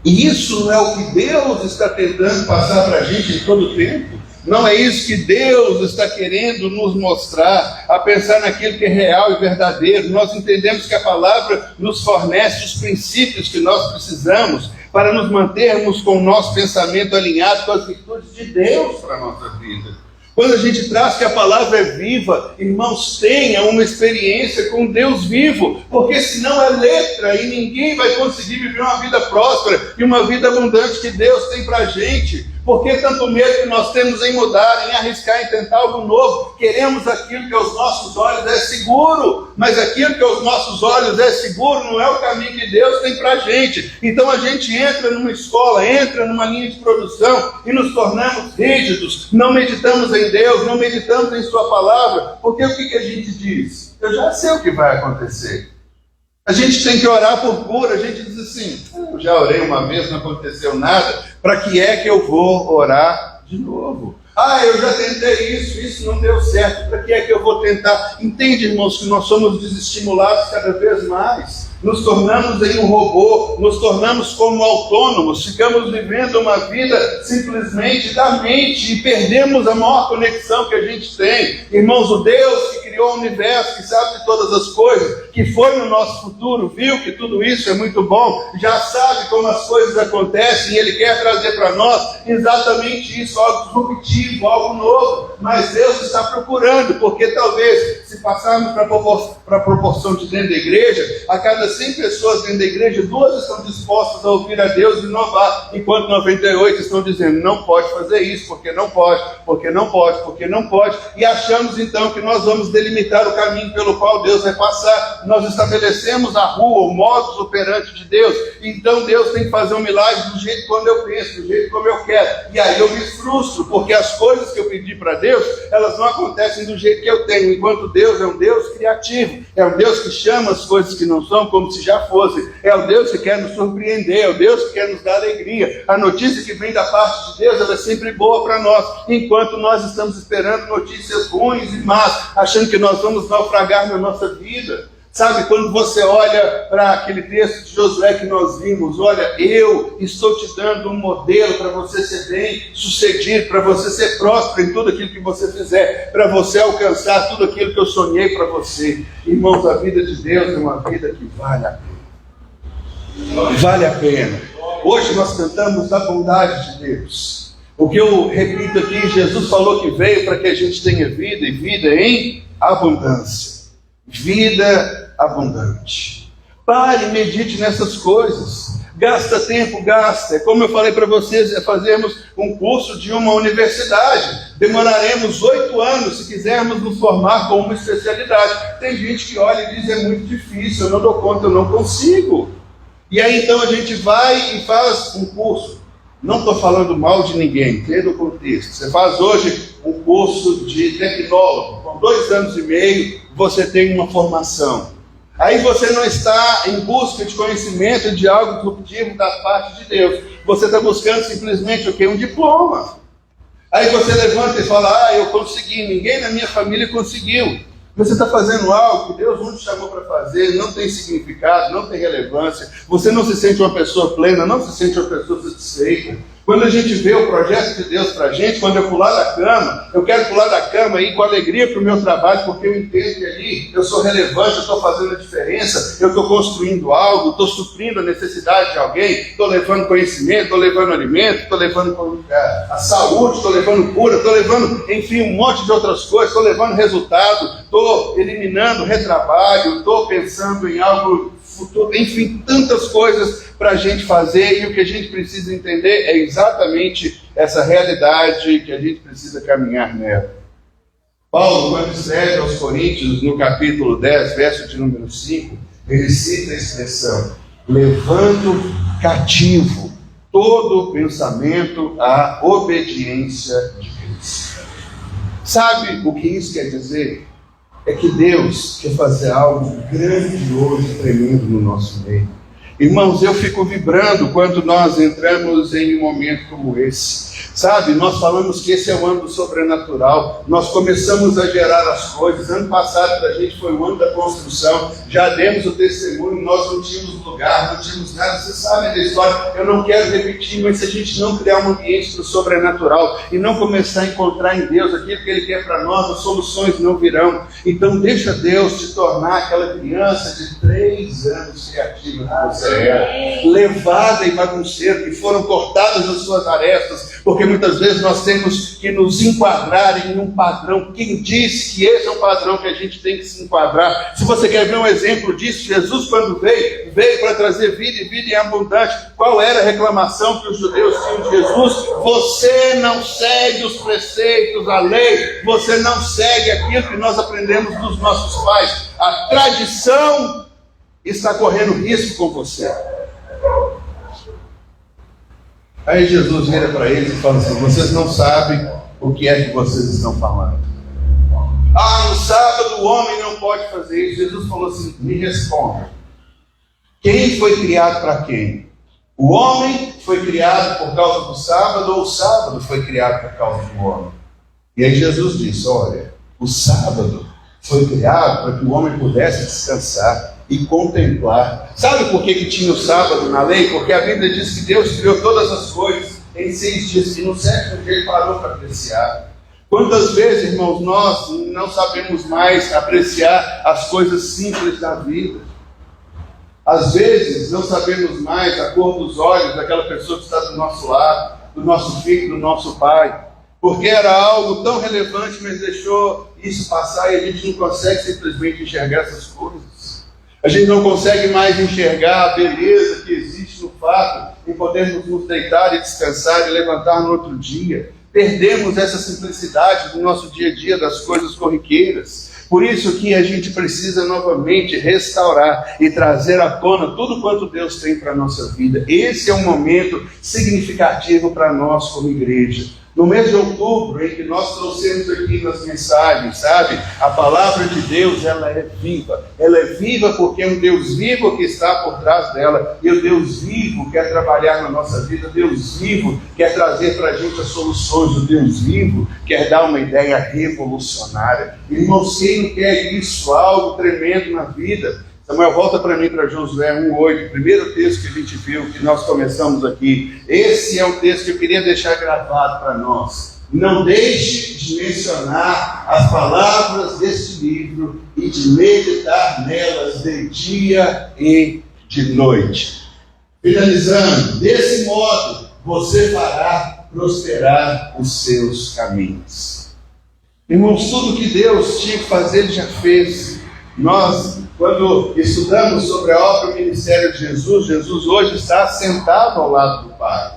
S2: E isso não é o que Deus está tentando passar para a gente em todo o tempo? Não é isso que Deus está querendo nos mostrar, a pensar naquilo que é real e verdadeiro. Nós entendemos que a palavra nos fornece os princípios que nós precisamos para nos mantermos com o nosso pensamento alinhado com as virtudes de Deus para a nossa vida. Quando a gente traz que a palavra é viva, irmãos, tenha uma experiência com Deus vivo, porque senão é letra e ninguém vai conseguir viver uma vida próspera e uma vida abundante que Deus tem para a gente. Por que tanto medo que nós temos em mudar, em arriscar, em tentar algo novo? Queremos aquilo que aos nossos olhos é seguro, mas aquilo que aos nossos olhos é seguro não é o caminho que Deus tem para a gente. Então a gente entra numa escola, entra numa linha de produção e nos tornamos rígidos, não meditamos em Deus, não meditamos em Sua palavra, porque o que a gente diz? Eu já sei o que vai acontecer. A gente tem que orar por cura. A gente diz assim: eu já orei uma vez, não aconteceu nada, para que é que eu vou orar de novo? Eu já tentei isso não deu certo, para que é que eu vou tentar? Entende, irmãos, que nós somos desestimulados cada vez mais, nos tornamos em um robô, nos tornamos como autônomos, ficamos vivendo uma vida simplesmente da mente e perdemos a maior conexão que a gente tem. Irmãos, o Deus que criou o universo, que sabe de todas as coisas, que foi no nosso futuro, viu que tudo isso é muito bom, já sabe como as coisas acontecem e Ele quer trazer para nós exatamente isso, algo disruptivo, algo novo. Mas Deus está procurando, porque talvez, se passarmos para a proporção de dentro da igreja, a cada 100 pessoas dentro da igreja, 2 estão dispostas a ouvir a Deus e inovar, enquanto 98 estão dizendo: não pode fazer isso, porque não pode, porque não pode, porque não pode, e achamos então que nós vamos delimitar o caminho pelo qual Deus vai passar. Nós estabelecemos a rua, o modus operandi de Deus, então Deus tem que fazer um milagre do jeito como eu penso, do jeito como eu quero, e aí eu me frustro, porque as coisas que eu pedi para Deus, elas não acontecem do jeito que eu tenho, enquanto Deus é um Deus criativo, é um Deus que chama as coisas que não são como se já fossem, é o Deus que quer nos surpreender, é o Deus que quer nos dar alegria. A notícia que vem da parte de Deus, ela é sempre boa para nós, enquanto nós estamos esperando notícias ruins e más, achando que nós vamos naufragar na nossa vida. Sabe, quando você olha para aquele texto de Josué que nós vimos, olha, eu estou te dando um modelo para você ser bem sucedido, para você ser próspero em tudo aquilo que você fizer, para você alcançar tudo aquilo que eu sonhei para você. Irmãos, a vida de Deus é uma vida que vale a pena. Vale a pena. Hoje nós cantamos da bondade de Deus. O que eu repito aqui, Jesus falou que veio para que a gente tenha vida, e vida em abundância. Vida abundante. Pare e medite nessas coisas. Gasta tempo, gasta. É como eu falei para vocês, é fazermos um curso de uma universidade. Demoraremos 8 anos se quisermos nos formar com uma especialidade. Tem gente que olha e diz: é muito difícil, eu não dou conta, eu não consigo. E aí então a gente vai e faz um curso. Não estou falando mal de ninguém, entenda o contexto. Você faz hoje um curso de tecnólogo, com 2 anos e meio, você tem uma formação. Aí você não está em busca de conhecimento de algo disruptivo da parte de Deus. Você está buscando simplesmente o quê? Um diploma. Aí você levanta e fala: eu consegui, ninguém na minha família conseguiu. Você está fazendo algo que Deus não te chamou para fazer, não tem significado, não tem relevância. Você não se sente uma pessoa plena, não se sente uma pessoa satisfeita. Quando a gente vê o projeto de Deus para a gente, quando eu pular da cama, eu quero pular da cama e ir com alegria para o meu trabalho, porque eu entendo que ali eu sou relevante, eu estou fazendo a diferença, eu estou construindo algo, estou suprindo a necessidade de alguém, estou levando conhecimento, estou levando alimento, estou levando a saúde, estou levando cura, estou levando, enfim, um monte de outras coisas, estou levando resultado, estou eliminando retrabalho, estou pensando em algo futuro, enfim, tantas coisas para a gente fazer, e o que a gente precisa entender é exatamente essa realidade que a gente precisa caminhar nela. Paulo, quando escreve aos Coríntios, no capítulo 10, verso de número 5, ele cita a expressão: levando cativo todo pensamento à obediência de Deus. Sabe o que isso quer dizer? é que Deus quer fazer algo grandioso e tremendo no nosso meio. Irmãos, eu fico vibrando quando nós entramos em um momento como esse. Sabe, nós falamos que esse é o ano do sobrenatural. Nós começamos a gerar as coisas. Ano passado para a gente foi o ano da construção. Já demos o testemunho, nós não tínhamos lugar, não tínhamos nada. Você sabe da história, eu não quero repetir, mas se a gente não criar um ambiente do sobrenatural e não começar a encontrar em Deus aquilo que Ele quer para nós, as soluções não virão. Então deixa Deus te tornar aquela criança de 3 anos criativa que você é, levada e bagunceira, que foram cortadas as suas arestas, porque muitas vezes nós temos que nos enquadrar em um padrão. Quem disse que esse é o padrão que a gente tem que se enquadrar? Se você quer ver um exemplo disso, Jesus quando veio para trazer vida e vida em abundante. Qual era a reclamação que os judeus tinham de Jesus? Você não segue os preceitos, a lei, você não segue aquilo que nós aprendemos dos nossos pais. A tradição está correndo risco com você. Aí Jesus vira para eles e fala assim: vocês não sabem o que é que vocês estão falando. No sábado o homem não pode fazer isso. Jesus falou assim: me responda. Quem foi criado para quem? O homem foi criado por causa do sábado, ou o sábado foi criado por causa do homem? E aí Jesus disse: olha, o sábado foi criado para que o homem pudesse descansar e contemplar. Sabe por que tinha o sábado na lei? Porque a Bíblia diz que Deus criou todas as coisas em 6 dias e no 7º dia Ele parou para apreciar. Quantas vezes, irmãos, nós não sabemos mais apreciar as coisas simples da vida? Às vezes não sabemos mais a cor dos olhos daquela pessoa que está do nosso lado, do nosso filho, do nosso pai, porque era algo tão relevante, mas deixou isso passar e a gente não consegue simplesmente enxergar essas coisas. A gente não consegue mais enxergar a beleza que existe no fato de podermos nos deitar e descansar e levantar no outro dia. Perdemos essa simplicidade do nosso dia a dia, das coisas corriqueiras. Por isso que a gente precisa novamente restaurar e trazer à tona tudo quanto Deus tem para a nossa vida. Esse é um momento significativo para nós como igreja. No mês de outubro, em que nós trouxemos aqui nas mensagens, sabe? A palavra de Deus, ela é viva. Ela é viva porque é um Deus vivo que está por trás dela. E o Deus vivo quer trabalhar na nossa vida. O Deus vivo quer trazer para a gente as soluções. O Deus vivo quer dar uma ideia revolucionária. Irmãos, quem não quer isso? Algo tremendo na vida. Samuel, volta para mim, para Josué 1:8, o primeiro texto que a gente viu, que nós começamos aqui. Esse é um texto que eu queria deixar gravado para nós. Não deixe de mencionar as palavras deste livro e de meditar nelas de dia e de noite. Finalizando, desse modo você fará prosperar os seus caminhos. Irmãos, tudo que Deus tinha que fazer, Ele já fez. Nós, quando estudamos sobre a obra e o ministério de Jesus, Jesus hoje está sentado ao lado do Pai.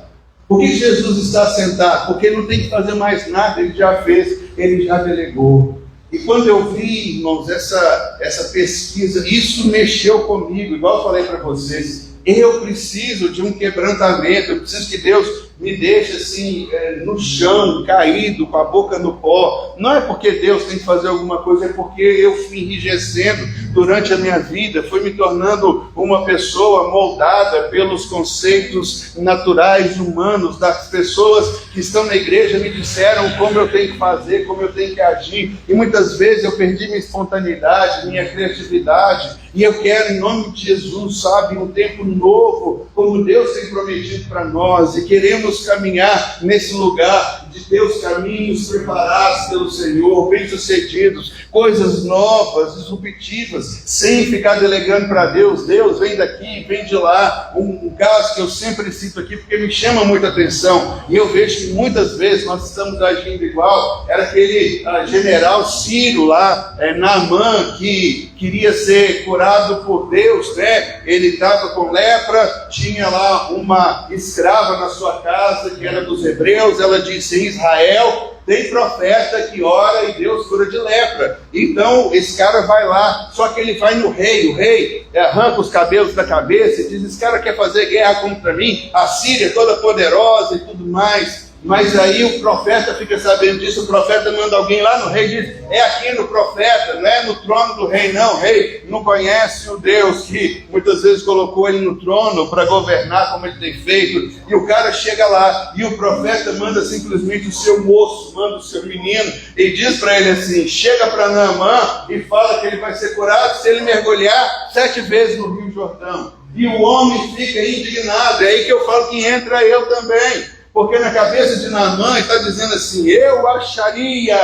S2: Por que Jesus está sentado? Porque Ele não tem que fazer mais nada, Ele já fez, Ele já delegou. E quando eu vi, irmãos, essa pesquisa, isso mexeu comigo, igual eu falei para vocês. Eu preciso de um quebrantamento, eu preciso que Deus me deixe assim, no chão, caído, com a boca no pó. Não é porque Deus tem que fazer alguma coisa, é porque eu fui enrijecendo durante a minha vida, fui me tornando uma pessoa moldada pelos conceitos naturais, humanos, das pessoas que estão na igreja me disseram como eu tenho que fazer, como eu tenho que agir, e muitas vezes eu perdi minha espontaneidade, minha criatividade, e eu quero, em nome de Jesus, sabe, um tempo novo, como Deus tem prometido para nós, e queremos caminhar nesse lugar de Deus, caminhos preparados pelo Senhor, bem-sucedidos, coisas novas, disruptivas, sem ficar delegando para Deus. Deus vem daqui, vem de lá. Um caso que eu sempre cito aqui, porque me chama muita atenção, e eu vejo que muitas vezes nós estamos agindo igual, era aquele general Ciro lá, Naamã, que queria ser curado por Deus, né? Ele estava com lepra, tinha lá uma escrava na sua casa, que era dos hebreus. Ela disse: em Israel tem profeta que ora e Deus cura de lepra. Então esse cara vai lá, só que ele vai no rei, o rei arranca os cabelos da cabeça e diz: esse cara quer fazer guerra contra mim, a Síria toda poderosa e tudo mais. Mas aí o profeta fica sabendo disso, o profeta manda alguém lá no rei e diz: é aqui no profeta, não é no trono do rei não, o rei não conhece o Deus que muitas vezes colocou ele no trono para governar como ele tem feito. E o cara chega lá e o profeta manda simplesmente o seu moço, manda o seu menino e diz para ele assim: chega para Naamã e fala que ele vai ser curado se ele mergulhar 7 vezes no Rio Jordão. E o homem fica indignado. É aí que eu falo que entra eu também. Porque na cabeça de Naamã está dizendo assim: eu acharia,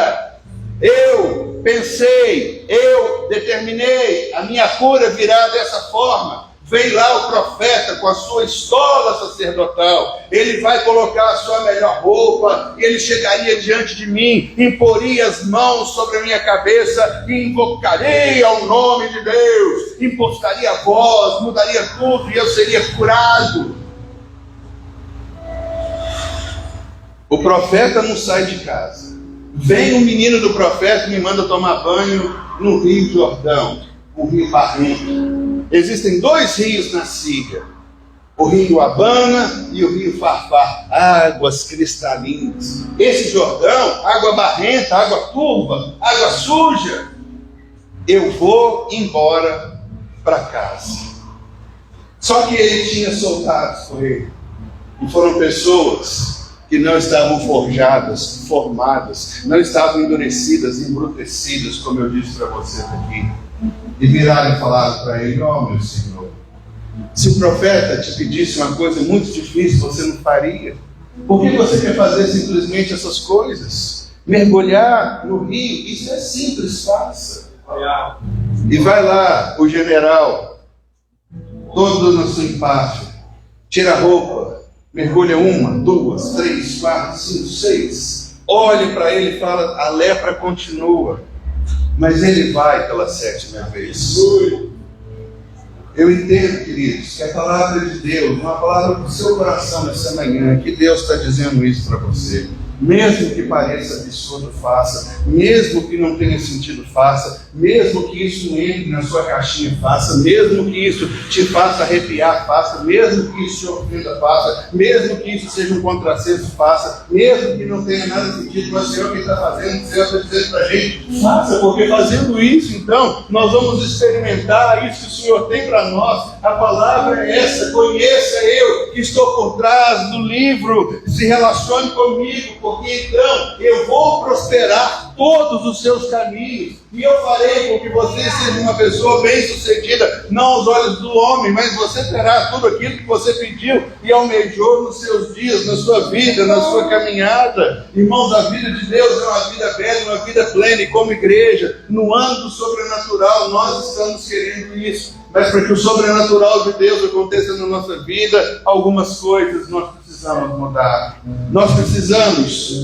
S2: eu pensei, eu determinei, a minha cura virá dessa forma. Vem lá o profeta com a sua estola sacerdotal, ele vai colocar a sua melhor roupa, e ele chegaria diante de mim, imporia as mãos sobre a minha cabeça, e invocaria o nome de Deus, impostaria a voz, mudaria tudo, e eu seria curado. O profeta não sai de casa. Vem o menino do profeta e me manda tomar banho no Rio Jordão, o Rio Barrento. Existem 2 rios na Síria, o Rio Abana e o Rio Farfar, águas cristalinas. Esse Jordão, água barrenta, água turva, água suja. Eu vou embora para casa. Só que ele tinha soldados com ele, e foram pessoas que não estavam forjadas, formadas, não estavam endurecidas, embrutecidas, como eu disse para vocês aqui. E viraram e falaram para ele: ó, meu Senhor, se o profeta te pedisse uma coisa muito difícil, você não faria? Por que você quer fazer simplesmente essas coisas? Mergulhar no rio, isso é simples, faça. E vai lá o general, todo na sua empáfia, tira a roupa, mergulha 1, 2, 3, 4, 5, 6. Olhe para ele e fala: a lepra continua. Mas ele vai pela 7ª vez. Eu entendo, queridos, que a palavra de Deus, uma palavra do seu coração nessa manhã, que Deus está dizendo isso para você. Mesmo que pareça absurdo, faça. Mesmo que não tenha sentido, faça. Mesmo que isso entre na sua caixinha, faça. Mesmo que isso te faça arrepiar, faça. Mesmo que isso te ofenda, faça. Mesmo que isso seja um contrassenso, faça. Mesmo que não tenha nada sentido, mas o Senhor que está fazendo, o Senhor está dizendo para a gente: faça, porque fazendo isso, então, nós vamos experimentar isso que o Senhor tem para nós. A palavra é essa: conheça eu que estou por trás do livro, se relacione comigo, porque então eu vou prosperar todos os seus caminhos, e eu farei com que você seja uma pessoa bem-sucedida, não aos olhos do homem, mas você terá tudo aquilo que você pediu e almejou nos seus dias, na sua vida, na sua caminhada. Irmãos, a vida de Deus é uma vida bela, uma vida plena, e como igreja, no âmbito sobrenatural, nós estamos querendo isso. Mas para que o sobrenatural de Deus aconteça na nossa vida, algumas coisas nós precisamos mudar. Nós precisamos,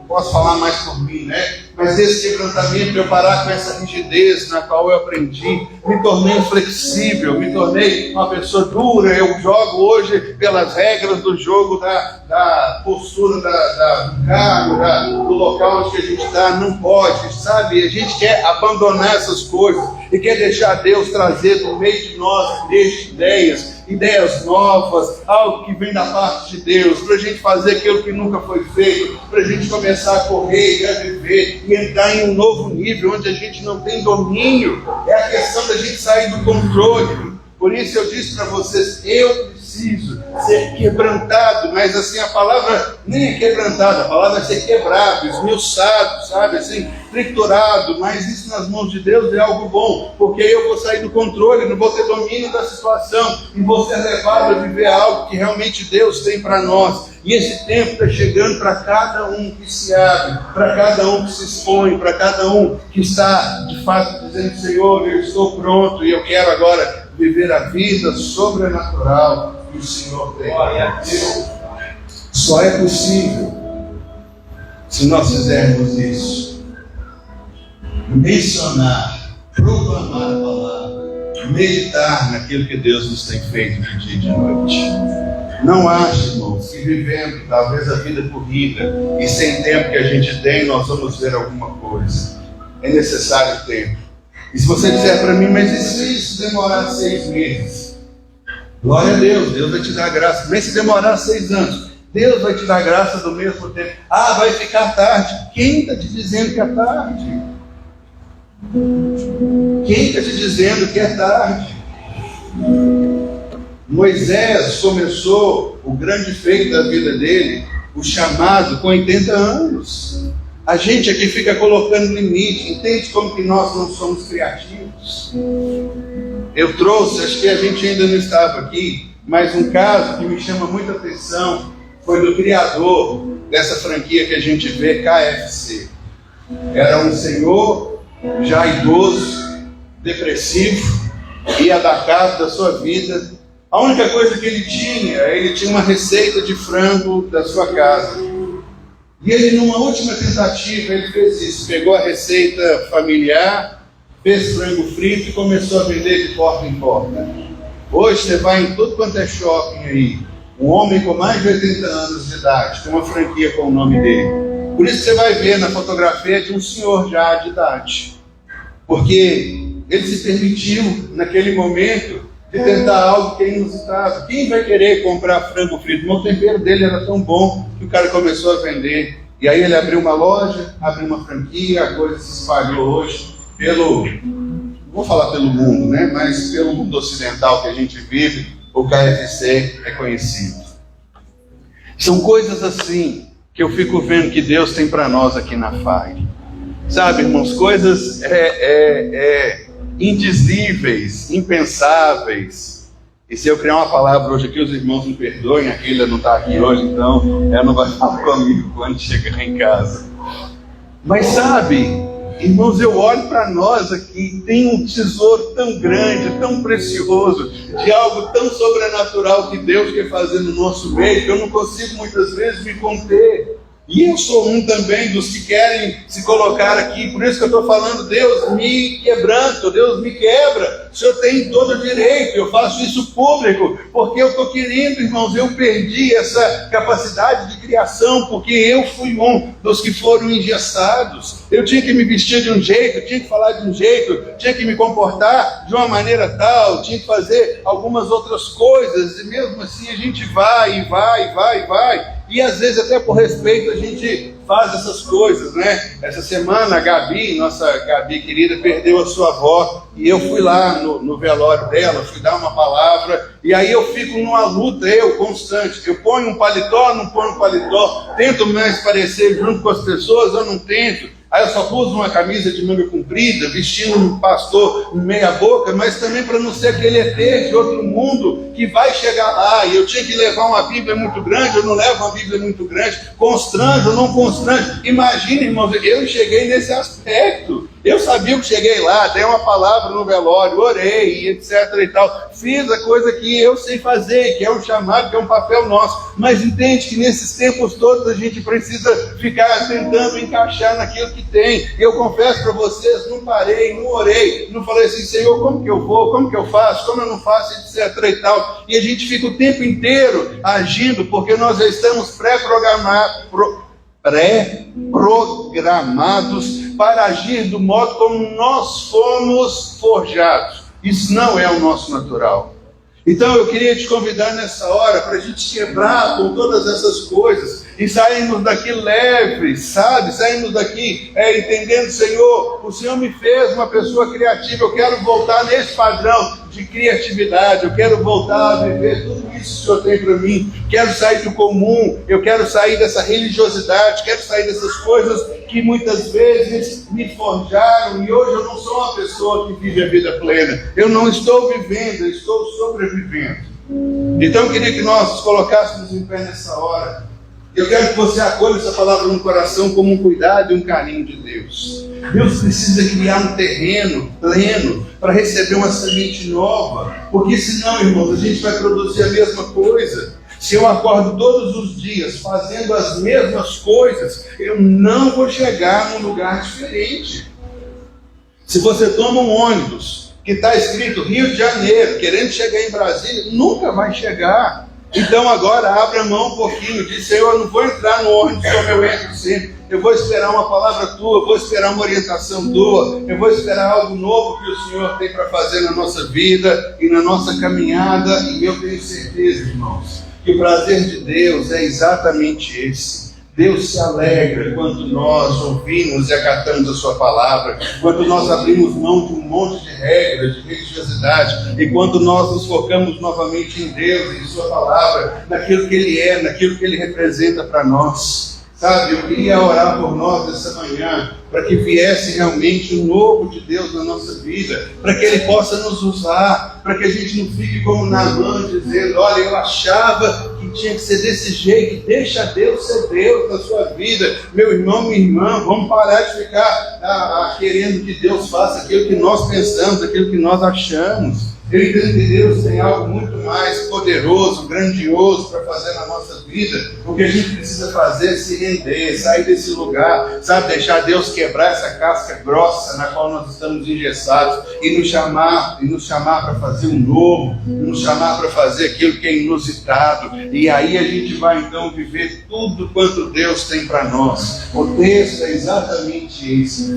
S2: posso falar mais por mim, né? Mas desse quebrantamento, eu parar com essa rigidez na qual eu aprendi, me tornei flexível, me tornei uma pessoa dura. Eu jogo hoje pelas regras do jogo, da postura do cargo, do local onde a gente está. Não pode, sabe? A gente quer abandonar essas coisas e quer deixar Deus trazer do meio de nós, ideias novas, algo que vem da parte de Deus, para a gente fazer aquilo que nunca foi feito, para a gente começar a correr e a viver e entrar em um novo nível onde a gente não tem domínio. É a questão da gente sair do controle. Por isso eu disse para vocês: eu preciso ser quebrantado. Mas assim, a palavra nem é quebrantada, a palavra é ser quebrado, esmiuçado, sabe, assim, triturado. Mas isso nas mãos de Deus é algo bom, porque eu vou sair do controle, não vou ter domínio da situação, e vou ser levado a viver algo que realmente Deus tem para nós. E esse tempo está chegando para cada um que se abre, para cada um que se expõe, para cada um que está de fato dizendo: Senhor, eu estou pronto e eu quero agora viver a vida sobrenatural que o Senhor tem. Só é possível se nós fizermos isso: mencionar, proclamar a palavra, meditar naquilo que Deus nos tem feito de dia e de noite. Não ache, irmãos, que vivendo talvez a vida corrida e sem tempo que a gente tem, nós vamos ver alguma coisa. É necessário tempo. E se você disser para mim: mas e se isso demorar 6 meses? Glória a Deus, Deus vai te dar graça. Mas se demorar 6 anos, Deus vai te dar graça do mesmo tempo. Ah, vai ficar tarde. Quem está te dizendo que é tarde? Quem está te dizendo que é tarde? Moisés começou o grande feito da vida dele, o chamado, com 80 anos. A gente aqui fica colocando limite. Entende como que nós não somos criativos? Eu trouxe, acho que a gente ainda não estava aqui, mas um caso que me chama muita atenção foi do criador dessa franquia que a gente vê, KFC. Era um senhor já idoso, depressivo, ia dar cabo da sua vida. A única coisa que ele tinha uma receita de frango da sua casa. E ele, numa última tentativa, ele fez isso. Pegou a receita familiar, fez frango frito e começou a vender de porta em porta. Hoje você vai em tudo quanto é shopping aí. Um homem com mais de 80 anos de idade, tem uma franquia com o nome dele. Por isso você vai ver na fotografia de um senhor já de idade. Porque ele se permitiu, naquele momento, de tentar algo que é inusitado. Quem vai querer comprar frango frito? O tempero dele era tão bom que o cara começou a vender. E aí ele abriu uma loja, abriu uma franquia, a coisa se espalhou hoje não vou falar pelo mundo, né? Mas pelo mundo ocidental que a gente vive, o KFC é conhecido. São coisas assim que eu fico vendo que Deus tem para nós aqui na FAI. Sabe, irmãos, coisas indizíveis, impensáveis. E se eu criar uma palavra hoje aqui, os irmãos me perdoem, a Keila não está aqui hoje, então ela não vai falar comigo quando chegar em casa. Mas sabe, irmãos, eu olho para nós aqui, tem um tesouro tão grande, tão precioso, de algo tão sobrenatural que Deus quer fazer no nosso meio, que eu não consigo muitas vezes me conter. E eu sou um também dos que querem se colocar aqui, por isso que eu estou falando, Deus me quebranta, Deus me quebra, o Senhor tem todo o direito, eu faço isso público, porque eu estou querendo, irmãos, eu perdi essa capacidade de criação, porque eu fui um dos que foram engessados, eu tinha que me vestir de um jeito, tinha que falar de um jeito, tinha que me comportar de uma maneira tal, tinha que fazer algumas outras coisas, e mesmo assim a gente vai, e às vezes até por respeito a gente faz essas coisas, né? Essa semana a Gabi, nossa Gabi querida, perdeu a sua avó, e eu fui lá no velório dela, fui dar uma palavra, e aí eu fico numa luta, constante, eu ponho um paletó, não ponho um paletó, tento mais parecer junto com as pessoas, eu não tento. Aí eu só pus uma camisa de manga comprida, vestindo um pastor meia boca, mas também para não ser aquele ET de outro mundo que vai chegar lá. E eu tinha que levar uma Bíblia muito grande, eu não levo uma Bíblia muito grande, constranjo ou não constranjo. Imagina, irmãos, eu cheguei nesse aspecto. Eu sabia que cheguei lá, dei uma palavra no velório, orei, etc. e tal. Fiz a coisa que eu sei fazer, que é um chamado, que é um papel nosso. Mas entende que nesses tempos todos a gente precisa ficar tentando encaixar naquilo que tem. Eu confesso para vocês, não parei, não orei, não falei assim, Senhor, como que eu vou, como que eu faço, como eu não faço, etc. e tal. E a gente fica o tempo inteiro agindo, porque nós já estamos pré-programados para agir do modo como nós fomos forjados. Isso não é o nosso natural. Então eu queria te convidar nessa hora para a gente quebrar com todas essas coisas e sairmos daqui leves, sabe? Sairmos daqui entendendo, Senhor, o Senhor me fez uma pessoa criativa, eu quero voltar nesse padrão de criatividade, eu quero voltar a viver tudo isso que o Senhor tem para mim, quero sair do comum, eu quero sair dessa religiosidade, quero sair dessas coisas que muitas vezes me forjaram, e hoje eu não sou uma pessoa que vive a vida plena, eu não estou vivendo, eu estou sobrevivendo. Então eu queria que nós nos colocássemos em pé nessa hora. Eu quero que você acolha essa palavra no coração como um cuidado e um carinho de Deus. Deus precisa criar um terreno pleno para receber uma semente nova, porque senão, irmãos, a gente vai produzir a mesma coisa. Se eu acordo todos os dias fazendo as mesmas coisas, eu não vou chegar num lugar diferente. Se você toma um ônibus que está escrito Rio de Janeiro, querendo chegar em Brasília, nunca vai chegar. Então agora abra a mão um pouquinho, diz, Senhor, eu não vou entrar no ônibus como eu entro sempre, eu vou esperar uma palavra tua, eu vou esperar uma orientação tua, eu vou esperar algo novo que o Senhor tem para fazer na nossa vida e na nossa caminhada, e eu tenho certeza, irmãos, que o prazer de Deus é exatamente esse. Deus se alegra quando nós ouvimos e acatamos a sua palavra, quando nós abrimos mão de um monte de regras, de religiosidade, e quando nós nos focamos novamente em Deus e em sua palavra, naquilo que Ele é, naquilo que Ele representa para nós. Sabe, eu queria orar por nós essa manhã, para que viesse realmente o novo de Deus na nossa vida, para que Ele possa nos usar, para que a gente não fique como Naamã dizendo, olha, eu achava que tinha que ser desse jeito, deixa Deus ser Deus na sua vida, meu irmão, minha irmã, vamos parar de ficar querendo que Deus faça aquilo que nós pensamos, aquilo que nós achamos. Eu entendo que Deus tem algo muito mais poderoso, grandioso para fazer na nossa vida. O que a gente precisa fazer é se render, sair desse lugar, sabe, deixar Deus quebrar essa casca grossa na qual nós estamos engessados e nos chamar para fazer um novo, nos chamar para fazer aquilo que é inusitado. E aí a gente vai então viver tudo quanto Deus tem para nós. O texto é exatamente esse.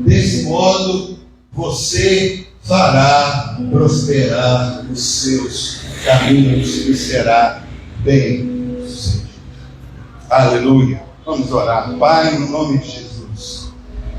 S2: Desse modo, você fará prosperar os seus caminhos e será bem sucedido. Aleluia. Vamos orar. Pai, no nome de Jesus,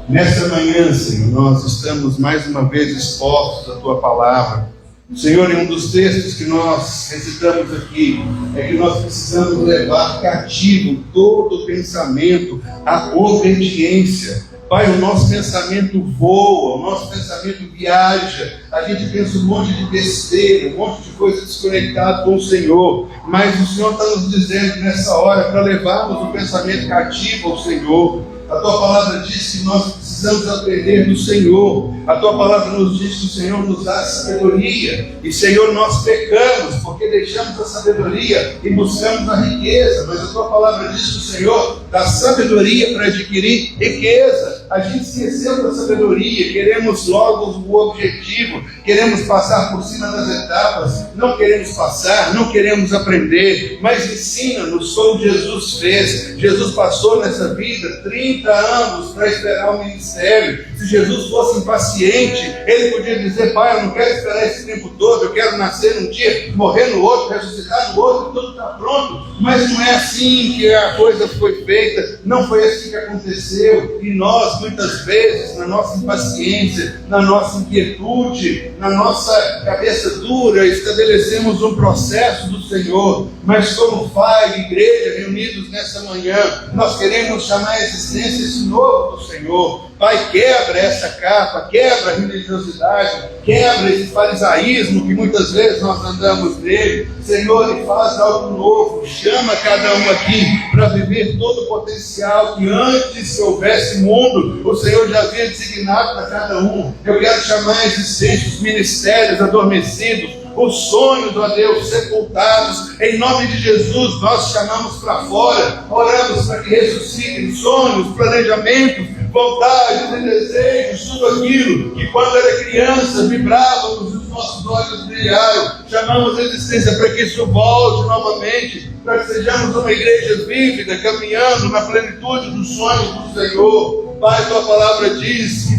S2: nessa manhã, Senhor, nós estamos mais uma vez expostos à Tua palavra. Senhor, em um dos textos que nós recitamos aqui, é que nós precisamos levar cativo todo o pensamento à obediência. Pai, o nosso pensamento voa, o nosso pensamento viaja, a gente pensa um monte de besteira, um monte de coisa desconectada com o Senhor, mas o Senhor está nos dizendo nessa hora para levarmos o pensamento cativo ao Senhor. A Tua palavra diz que nós precisamos aprender do Senhor. A Tua palavra nos diz que o Senhor nos dá sabedoria. E, Senhor, nós pecamos porque deixamos a sabedoria e buscamos a riqueza. Mas a Tua palavra diz que o Senhor dá sabedoria para adquirir riqueza. A gente esqueceu da sabedoria, queremos logo o objetivo, queremos passar por cima das etapas, não queremos passar, não queremos aprender, mas ensina-nos como Jesus fez. Jesus passou nessa vida 30 anos para esperar o ministério. Se Jesus fosse impaciente, Ele podia dizer, Pai, eu não quero esperar esse tempo todo, eu quero nascer num dia, morrer no outro, ressuscitar no outro, tudo está pronto. Mas não é assim que a coisa foi feita, não foi assim que aconteceu. E nós, muitas vezes, na nossa impaciência, na nossa inquietude, na nossa cabeça dura, estabelecemos um processo do Senhor. Mas como Pai, igreja, reunidos nessa manhã, nós queremos chamar a existência esse novo do Senhor. Pai, quebra essa capa, quebra a religiosidade, quebra esse farisaísmo que muitas vezes nós andamos nele. Senhor, e faz algo novo, chama cada um aqui para viver todo o potencial que antes que houvesse mundo, o Senhor já havia designado para cada um. Eu quero chamar a existência os ministérios adormecidos, os sonhos, ó Deus, sepultados, em nome de Jesus, nós chamamos para fora, oramos para que ressuscitem sonhos, planejamentos, vontades e desejos, tudo aquilo que quando era criança vibrávamos e os nossos olhos brilharam, chamamos a existência para que isso volte novamente, para que sejamos uma igreja vívida, caminhando na plenitude dos sonhos do Senhor. Pai, Tua palavra diz que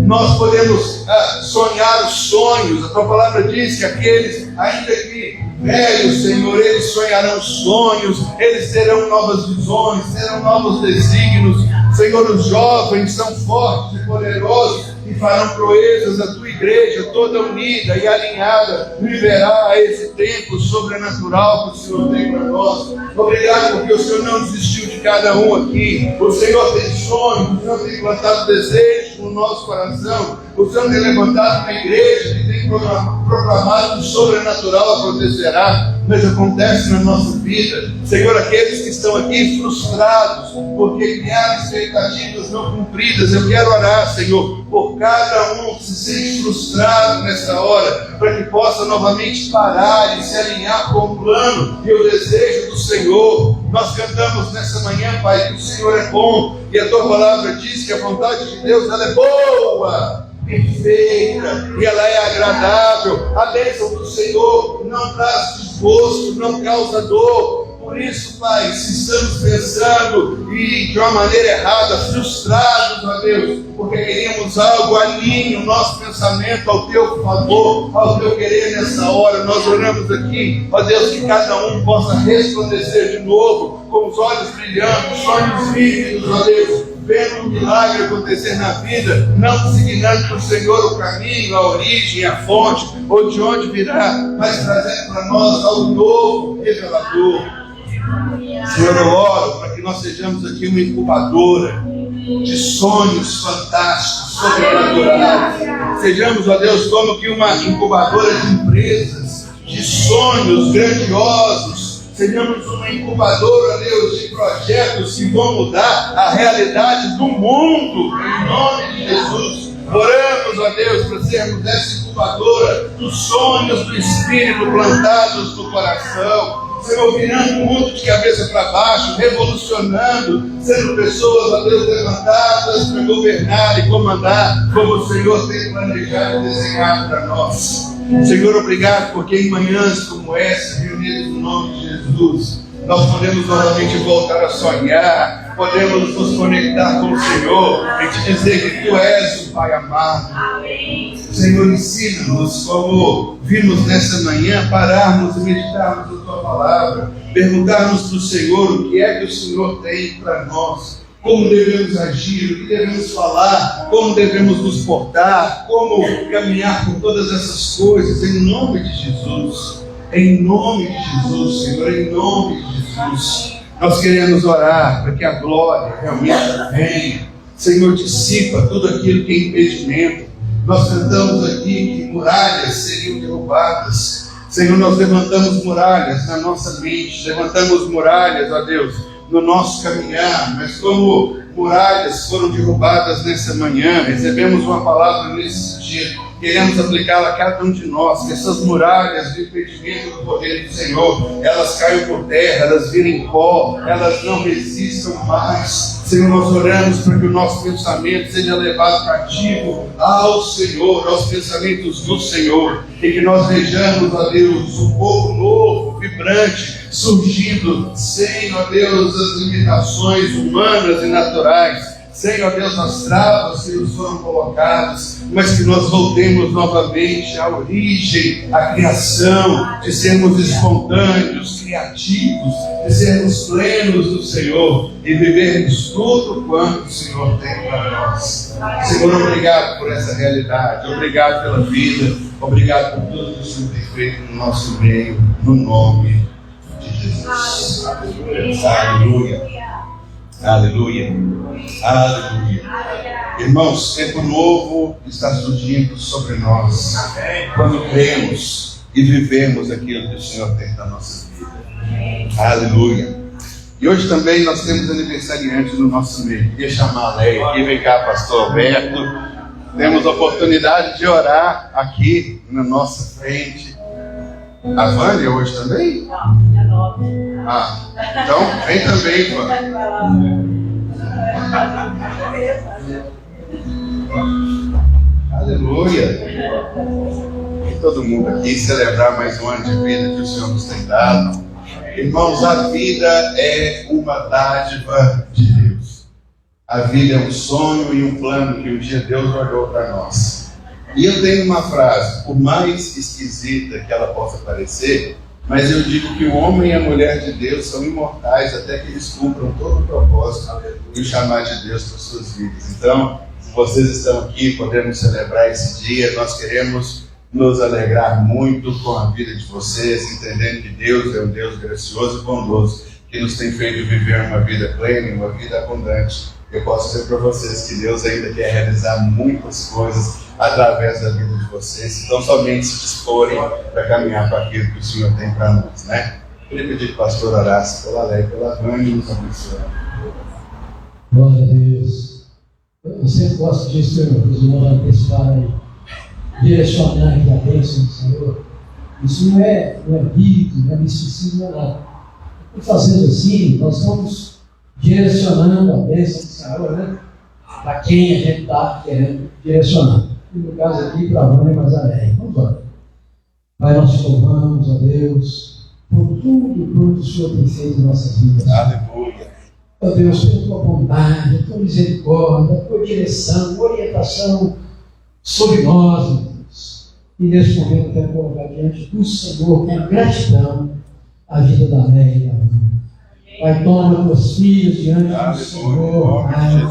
S2: nós podemos sonhar os sonhos. A Tua palavra diz que aqueles, ainda que velhos, Senhor, eles sonharão sonhos, eles terão novas visões, terão novos desígnios. Senhor, os jovens são fortes e poderosos e farão proezas. A Tua igreja toda unida e alinhada viverá esse tempo sobrenatural que o Senhor tem para nós. Obrigado porque o Senhor não desistiu de cada um aqui. O Senhor tem sonhos, o Senhor tem plantado desejos no nosso coração. O Senhor tem levantado uma igreja que tem proclamado que o sobrenatural acontecerá, mas acontece na nossa vida. Senhor, aqueles que estão aqui frustrados porque criaram expectativas não cumpridas, eu quero orar, Senhor, por cada um que se sente frustrado nessa hora, para que possa novamente parar e se alinhar com o plano e o desejo do Senhor. Nós cantamos nessa manhã, Pai, que o Senhor é bom, e a Tua palavra diz que a vontade de Deus ela é boa, perfeita, e ela é agradável. A bênção do Senhor não traz desgosto, não causa dor. Por isso, Pai, se estamos pensando e de uma maneira errada, frustrados, ó Deus, porque queríamos algo, alinhe o nosso pensamento ao Teu favor, ao Teu querer nessa hora. Nós oramos aqui, ó Deus, que cada um possa resplandecer de novo, com os olhos brilhando, sonhos vívidos, ó Deus, vendo um milagre acontecer na vida, não designando para o Senhor o caminho, a origem, a fonte, ou de onde virá, mas trazendo para nós algo novo, revelador. Senhor, eu oro para que nós sejamos aqui uma incubadora de sonhos fantásticos, sobrenaturais. Sejamos, ó Deus, como que uma incubadora de empresas, de sonhos grandiosos. Sejamos uma incubadora, Deus, de projetos que vão mudar a realidade do mundo, em nome de Jesus. Oramos, ó Deus, para sermos essa incubadora dos sonhos do Espírito plantados no coração. Senhor, virando o mundo de cabeça para baixo, revolucionando, sendo pessoas, ó Deus, levantadas para governar e comandar como o Senhor tem planejado e desenhado para nós. Senhor, obrigado porque em manhãs como essa, reunidas no nome de Jesus, nós podemos novamente voltar a sonhar, podemos nos conectar com o Senhor e te dizer que Tu és o Pai amado. Amém. Senhor, ensina-nos como vimos nessa manhã, pararmos e meditarmos a Tua palavra, perguntarmos para o Senhor o que é que o Senhor tem para nós. Como devemos agir, o que devemos falar, como devemos nos portar, como caminhar por todas essas coisas, em nome de Jesus. Em nome de Jesus, Senhor, em nome de Jesus. Nós queremos orar para que a glória realmente venha. Senhor, dissipa tudo aquilo que é impedimento. Nós cantamos aqui que muralhas seriam derrubadas. Senhor, nós levantamos muralhas na nossa mente, levantamos muralhas, ó Deus, no nosso caminhar, mas como muralhas foram derrubadas nessa manhã, recebemos uma palavra nesse dia, queremos aplicá-la a cada um de nós, que essas muralhas de impedimento do poder do Senhor, elas caiam por terra, elas virem pó, elas não resistam mais. Senhor, nós oramos para que o nosso pensamento seja levado cativo ao Senhor, aos pensamentos do Senhor, e que nós vejamos, ó Deus, um povo novo, vibrante, surgindo, sem, ó Deus, as limitações humanas e naturais, sem, ó Deus, as travas que nos foram colocadas, mas que nós voltemos novamente à origem, à criação, de sermos espontâneos, criativos, de sermos plenos do Senhor e vivermos tudo quanto o Senhor tem para nós. Senhor, obrigado por essa realidade, obrigado pela vida, obrigado por tudo que o Senhor tem feito no nosso meio, no nome de Jesus. Aleluia. Aleluia. Aleluia. Irmãos, tempo novo está surgindo sobre nós quando cremos e vivemos aquilo que o Senhor tem na nossa vida. Aleluia. E hoje também nós temos aniversariantes no nosso meio. Queria chamar a Leia aqui. Vem cá, pastor Alberto. Temos a oportunidade de orar aqui na nossa frente. A Vânia hoje também?
S3: Não, é 9.
S2: Então vem também, Vânia. Aleluia. E todo mundo aqui celebrar mais um ano de vida que o Senhor nos tem dado. Irmãos, a vida é uma dádiva de Deus. A vida é um sonho e um plano que um dia Deus olhou para nós. E eu tenho uma frase, por mais esquisita que ela possa parecer, mas eu digo que o homem e a mulher de Deus são imortais até que eles cumpram todo o propósito e o chamar de Deus para suas vidas. Então, se vocês estão aqui, podemos celebrar esse dia, nós queremos nos alegrar muito com a vida de vocês, entendendo que Deus é um Deus gracioso e bondoso, que nos tem feito viver uma vida plena e uma vida abundante. Eu posso dizer para vocês que Deus ainda quer realizar muitas coisas através da vida de vocês, então somente se disporem para caminhar para aquilo que o Senhor tem para nós, né? Eu queria pedir que o pastor orasse pela Leia, pela Vânia e nos abençoe.
S4: Glória a Deus. Eu sempre gosto disso, Senhor, os irmãos anteciparem, direcionar aqui a bênção do Senhor. Isso não é rito, não é misticismo, não é nada. E fazendo assim, nós estamos direcionando a bênção do Senhor, né? Para quem a gente está querendo direcionar. E no caso aqui, para a Vânia e para a Leia. Vamos lá. Pai, nós te louvamos, ó Deus, por tudo quanto o Senhor tem feito em nossas vidas.
S2: Aleluia.
S4: Ó Deus, pela tua bondade, a tua misericórdia, a tua direção, orientação sobre nós, meu Deus. E nesse momento eu quero colocar diante do Senhor com gratidão a vida da Léia e da Ana. Pai, toma teus filhos diante do Senhor, Pai.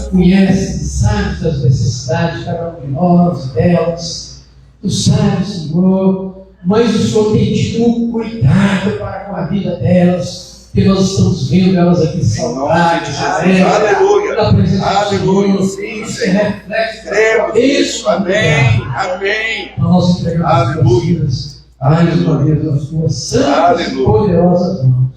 S4: Tu conheces e sabes das necessidades de cada um de nós e delas. Tu sabes, Senhor, mas o Senhor tem tido cuidado para com a vida delas, porque nós estamos vendo elas aqui saudáveis,
S2: aleluia,
S4: da presença
S2: aleluia,
S4: do
S2: sim,
S4: Senhor.
S2: Senhor.
S4: Reflexo
S2: Isso, amém, amém.
S4: Nós entregamos as tuas vidas mais uma vez nas tuas santas e poderosas mãos.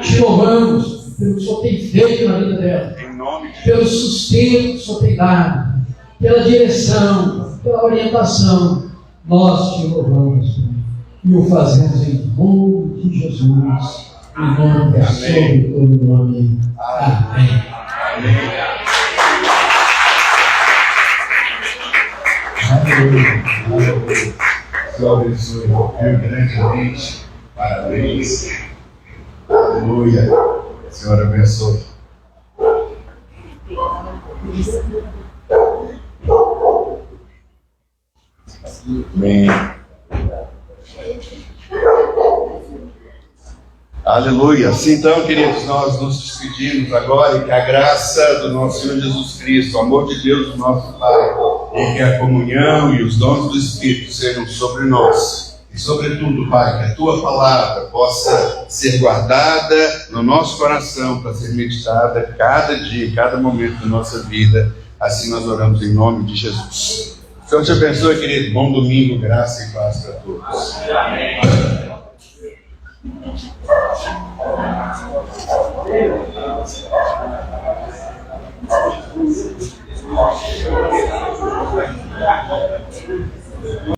S4: Te louvamos pelo que o Senhor tem feito na vida dela,
S2: Em nome de
S4: pelo sustento que o Senhor tem dado, pela direção, pela orientação. Nós te louvamos, Pai, e o fazemos em nome de Jesus, em nome que é sobre todo nome. Amém.
S2: Aleluia. Aleluia. Deus abençoe, grandemente. Parabéns. Aleluia. Senhor abençoe. Amém. Aleluia. Assim, então, queridos, nós nos despedimos agora e que a graça do nosso Senhor Jesus Cristo, o amor de Deus, o nosso Pai, e que a comunhão e os dons do Espírito sejam sobre nós. E, sobretudo, Pai, que a Tua palavra possa ser guardada no nosso coração, para ser meditada cada dia, cada momento da nossa vida. Assim nós oramos em nome de Jesus. O Senhor te abençoe, querido. Bom domingo, graça e paz para todos. Amém.